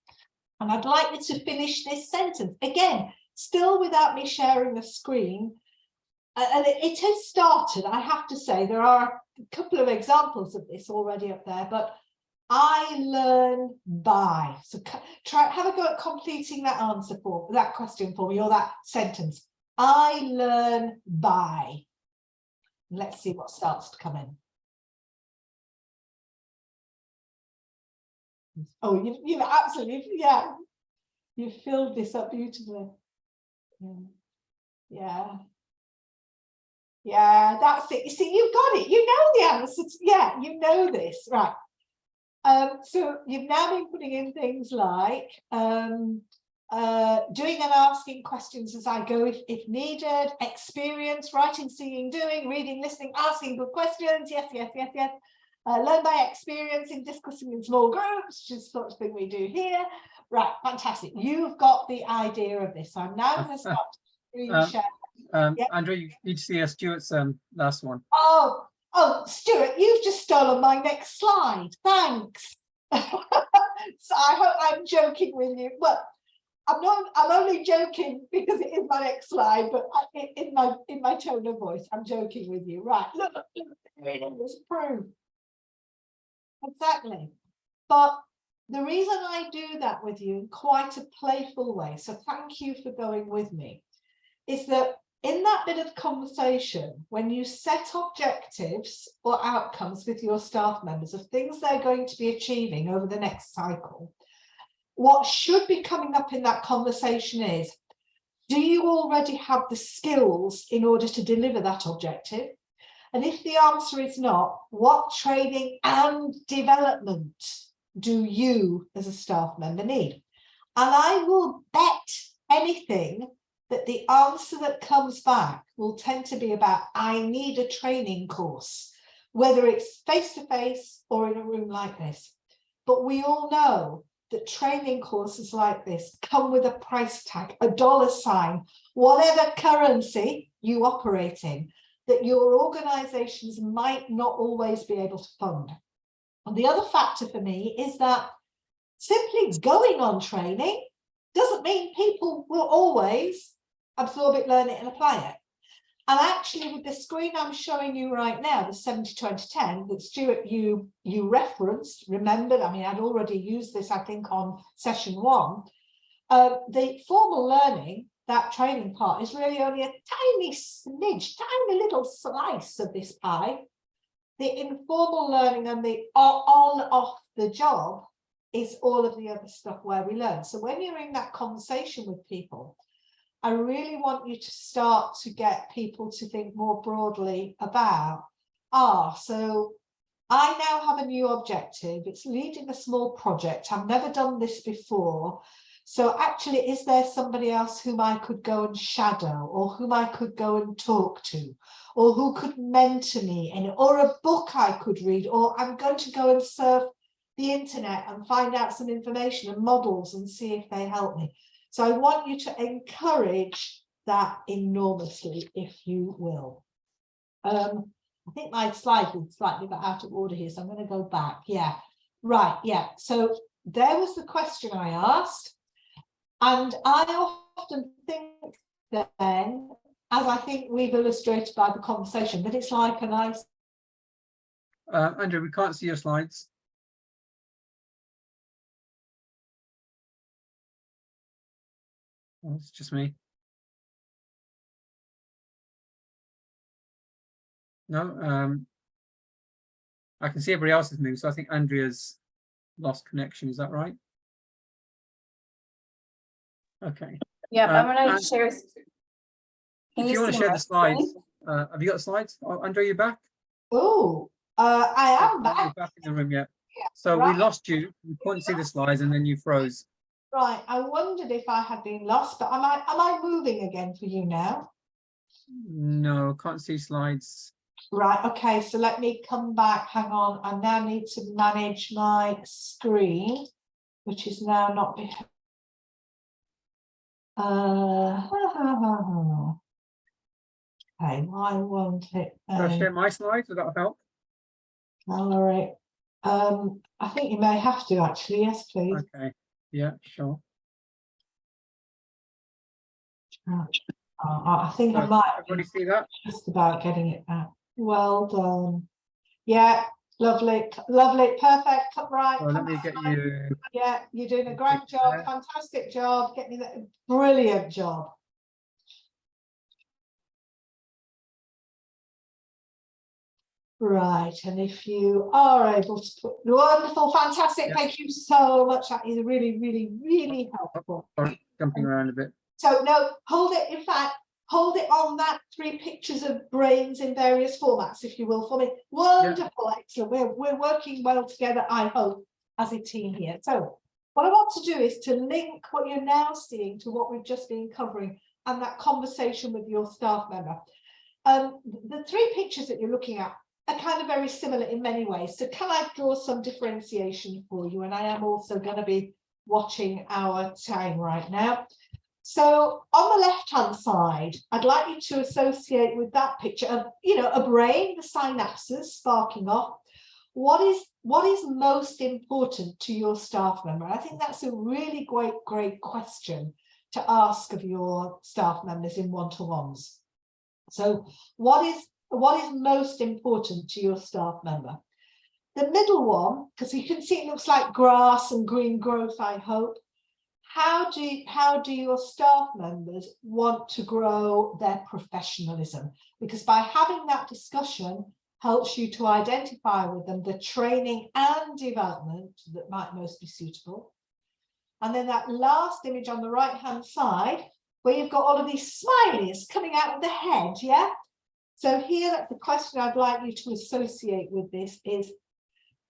And I'd like you to finish this sentence. Again, still without me sharing the screen. And it has started, I have to say, there are a couple of examples of this already up there, but I learn by. So have a go at completing that answer for that question for me, or that sentence. I learn by. Let's see what starts to come in. Oh, you absolutely, yeah. You filled this up beautifully. Yeah. Yeah, that's it. You see, you've got it. You know the answers. Yeah, you know this, right? So you've now been putting in things like doing and asking questions as I go if needed, experience, writing, seeing, doing, reading, listening, asking good questions. Yes, yes, yes, yes. Learn by experiencing, discussing in small groups, which is the sort of thing we do here. Right, fantastic. You've got the idea of this. I'm now going to start screen share. Yep. Andrew, you need to see Stuart's last one. Oh, Stuart, you've just stolen my next slide. Thanks. So I hope I'm joking with you. Well, I'm only joking because it is my next slide, but in my tone of voice, I'm joking with you. Right, look, it is proof. Exactly. But the reason I do that with you in quite a playful way, so thank you for going with me, is that in that bit of conversation, when you set objectives or outcomes with your staff members of things they're going to be achieving over the next cycle, what should be coming up in that conversation is, do you already have the skills in order to deliver that objective? And if the answer is not, what training and development do you as a staff member need? And I will bet anything that the answer that comes back will tend to be about, I need a training course, whether it's face-to-face or in a room like this. But we all know that training courses like this come with a price tag, a dollar sign, whatever currency you operate in, that your organizations might not always be able to fund. And the other factor for me is that simply going on training doesn't mean people will always absorb it, learn it, and apply it. And actually, with the screen I'm showing you right now, the 70-20-10 that Stuart you referenced, remembered, I mean, I'd already used this, I think, on session 1. The formal learning, that training part, is really only a tiny smidge, tiny little slice of this pie. The informal learning and the on-off the job is all of the other stuff where we learn. So when you're in that conversation with people, I really want you to start to get people to think more broadly about, so I now have a new objective. It's leading a small project. I've never done this before. So actually, is there somebody else whom I could go and shadow, or whom I could go and talk to, or who could mentor me, or a book I could read, or I'm going to go and surf the internet and find out some information and models and see if they help me. So I want you to encourage that enormously, if you will. I think my slide is slightly out of order here, so I'm going to go back. Yeah, right. Yeah. So there was the question I asked. And I often think then, as I think we've illustrated by the conversation, that it's like a nice. Andrew, we can't see your slides. Oh, it's just me. No, I can see everybody else's moved, so I think Andrea's lost connection. Is that right? Okay. Yeah, I'm gonna and share. if you want to share the slides, have you got slides? Oh, Andrea, you back? Oh, I am You're back. back in the room yet. So Right. we lost you. We couldn't see the slides, and then you froze. Right. I wondered if I had been lost, but am I moving again for you now? No, can't see slides. Right. Okay. So let me come back. Hang on. I now need to manage my screen, which is now not. Okay. Why won't it? Should I share my slides? Would that help? All right. I think you may have to actually. Yes, please. Okay. Yeah, sure. I think I So, might everybody see that? just about getting it back. Well done. Yeah, lovely, lovely, perfect. Right. So let me get you. Yeah, you're doing a great job, fantastic job, getting that brilliant job. Right, and if you are able to put wonderful, fantastic, thank you so much. That is really, really, really helpful. Sorry, jumping around a bit. So no, hold it. In fact, hold it on that 3 pictures of brains in various formats, if you will, for me. Wonderful, excellent. We're working well together, I hope, as a team here. So what I want to do is to link what you're now seeing to what we've just been covering and that conversation with your staff member. The 3 pictures that you're looking at are kind of very similar in many ways. So can I draw some differentiation for you? And I am also going to be watching our time right now. So on the left-hand side, I'd like you to associate with that picture of, a brain, the synapses sparking off. What is most important to your staff member? I think that's a really great question to ask of your staff members in one-to-ones. So what is most important to your staff member? The middle one, because you can see it looks like grass and green growth, I hope. How do your staff members want to grow their professionalism? Because by having that discussion helps you to identify with them the training and development that might most be suitable. And then that last image on the right-hand side, where you've got all of these smileys coming out of the head, yeah? So here, the question I'd like you to associate with this is,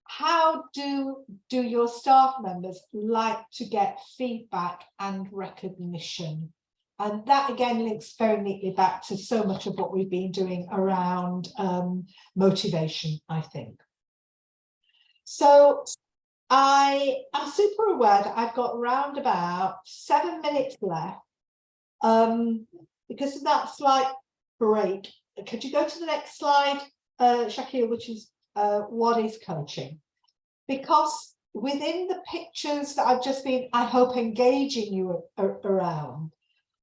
how do your staff members like to get feedback and recognition? And that again links very neatly back to so much of what we've been doing around motivation, I think. So I am super aware that I've got around about 7 minutes left. Because of that slight break, could you go to the next slide, Shakil, which is what is coaching? Because within the pictures that I've just been, I hope, engaging you around,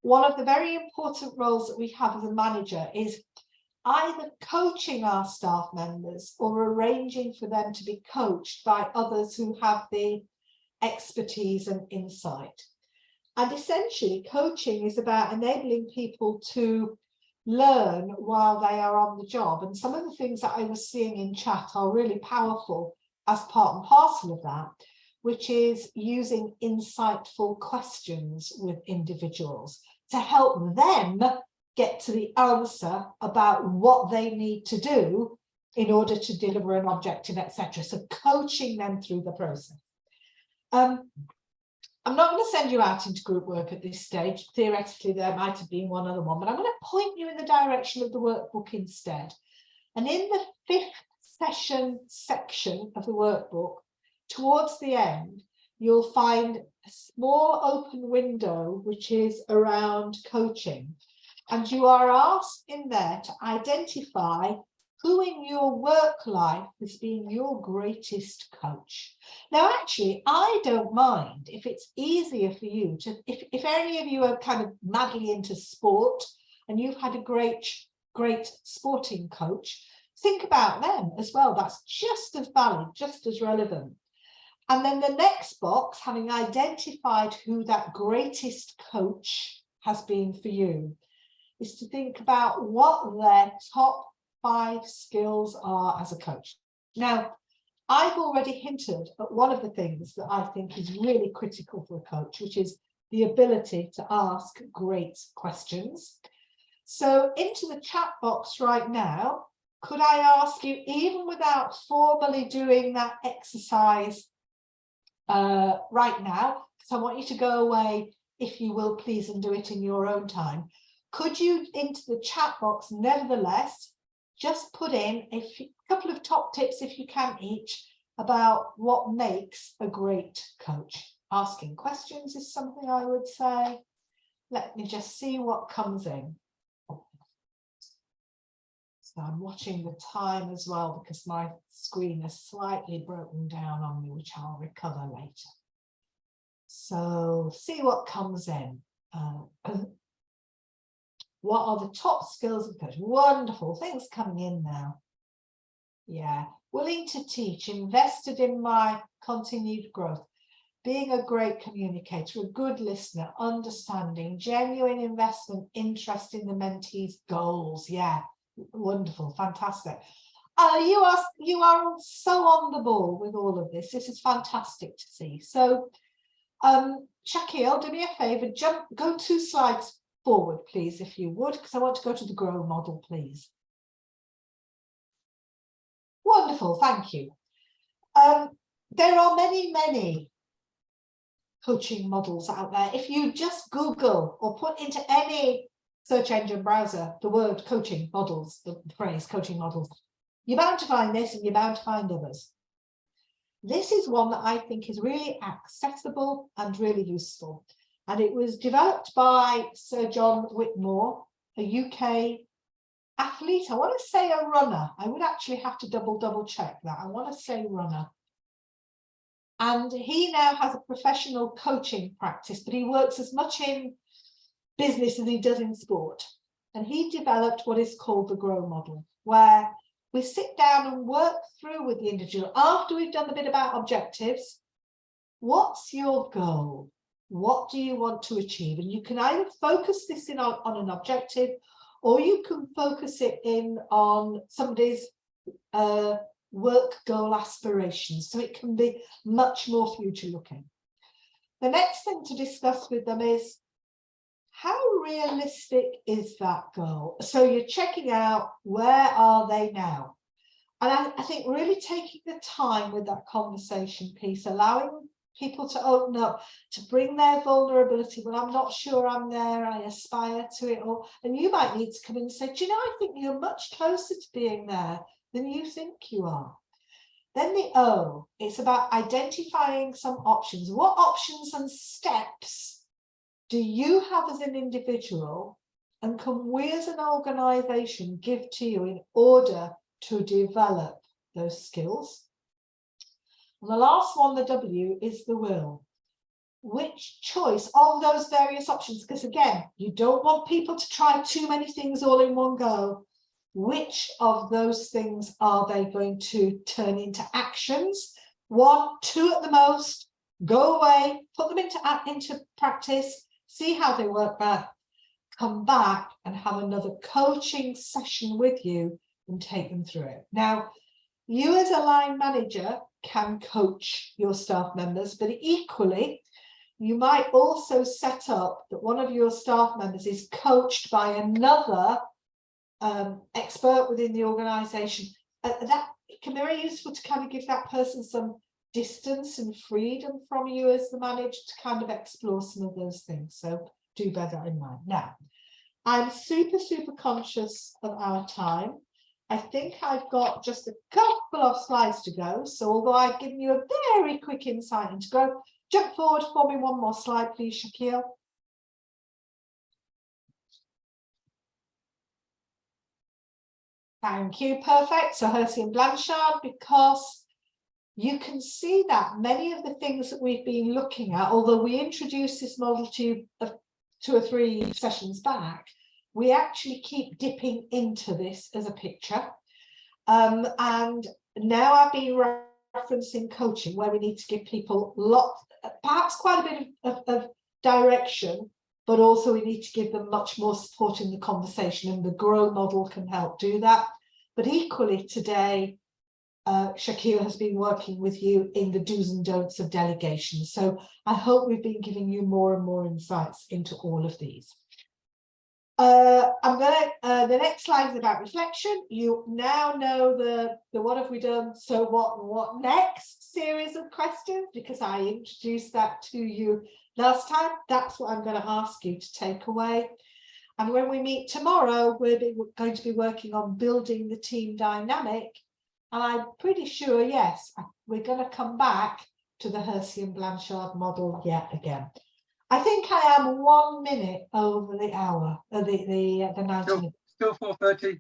one of the very important roles that we have as a manager is either coaching our staff members or arranging for them to be coached by others who have the expertise and insight. And essentially, coaching is about enabling people to learn while they are on the job. And some of the things that I was seeing in chat are really powerful as part and parcel of that, which is using insightful questions with individuals to help them get to the answer about what they need to do in order to deliver an objective, etc. So coaching them through the process. I'm not going to send you out into group work at this stage. Theoretically, there might have been one other one, but I'm going to point you in the direction of the workbook instead. And in the 5th session section of the workbook, towards the end, you'll find a small open window, which is around coaching. And you are asked in there to identify who in your work life has been your greatest coach. Now, actually, I don't mind if it's easier for you to, if any of you are kind of madly into sport and you've had a great sporting coach, think about them as well. That's just as valid, just as relevant. And then the next box, having identified who that greatest coach has been for you, is to think about what their top 5 skills are as a coach. Now, I've already hinted at one of the things that I think is really critical for a coach, which is the ability to ask great questions. So into the chat box right now, could I ask you, even without formally doing that exercise right now, because I want you to go away, if you will, please, and do it in your own time. Could you, into the chat box, nevertheless, just put in a couple of top tips, if you can, each, about what makes a great coach? Asking questions is something I would say. Let me just see what comes in. So I'm watching the time as well, because my screen has slightly broken down on me, which I'll recover later. So see what comes in. What are the top skills of coach? Wonderful things coming in now. Yeah, willing to teach, invested in my continued growth, being a great communicator, a good listener, understanding, genuine investment, interest in the mentee's goals. Yeah, wonderful, fantastic. You are so on the ball with all of this. This is fantastic to see. So, Shaquille, do me a favor, go 2 slides forward, please, if you would, because I want to go to the GROW model, please. Wonderful, thank you. There are many coaching models out there. If you just Google or put into any search engine browser the word coaching models, the phrase coaching models, you're bound to find this and you're bound to find others. This is one that I think is really accessible and really useful. And it was developed by Sir John Whitmore, a UK athlete. I want to say a runner. I would actually have to double check that. I want to say runner. And he now has a professional coaching practice, but he works as much in business as he does in sport. And he developed what is called the GROW model, where we sit down and work through with the individual after we've done the bit about objectives. What's your goal? What do you want to achieve? And you can either focus this in on an objective, or you can focus it in on somebody's work goal aspirations. So it can be much more future looking. The next thing to discuss with them is, how realistic is that goal? So you're checking out, where are they now? And I think really taking the time with that conversation piece, allowing people to open up, to bring their vulnerability. Well, I'm not sure I'm there, I aspire to it. And you might need to come in and say, do you know, I think you're much closer to being there than you think you are. Then the O, it's about identifying some options. What options and steps do you have as an individual, and can we as an organization give to you in order to develop those skills? And the last one, the W, is the will. Which choice of those various options, because again, you don't want people to try too many things all in one go. Which of those things are they going to turn into actions? 1, 2 at the most, go away, put them into practice, see how they work back, come back and have another coaching session with you and take them through it. Now, you as a line manager can coach your staff members, but equally, you might also set up that one of your staff members is coached by another expert within the organization. That it can be very useful to kind of give that person some distance and freedom from you as the manager to kind of explore some of those things. So do bear that in mind. Now, I'm super, super conscious of our time. I think I've got just a couple of slides to go. So although I've given you a very quick insight into growth, jump forward for me one more slide, please, Shaquille. Thank you, perfect. So Hersey and Blanchard, because you can see that many of the things that we've been looking at, although we introduced this model to you 2 or 3 sessions back, we actually keep dipping into this as a picture. And now I've been referencing coaching, where we need to give people perhaps quite a bit of direction, but also we need to give them much more support in the conversation, and the GROW model can help do that. But equally today, Shakira has been working with you in the do's and don'ts of delegation. So I hope we've been giving you more and more insights into all of these. The next slide is about reflection. You now know the what have we done, so what next series of questions, because I introduced that to you last time. That's what I'm going to ask you to take away. And when we meet tomorrow, we're going to be working on building the team dynamic. And I'm pretty sure, yes, we're going to come back to the Hersey and Blanchard model yet again. I think I am 1 minute over the hour, the 90 minutes. Still 4:30.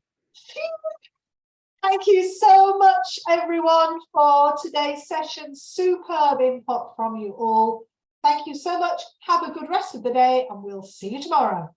Thank you so much, everyone, for today's session. Superb input from you all. Thank you so much. Have a good rest of the day, and we'll see you tomorrow.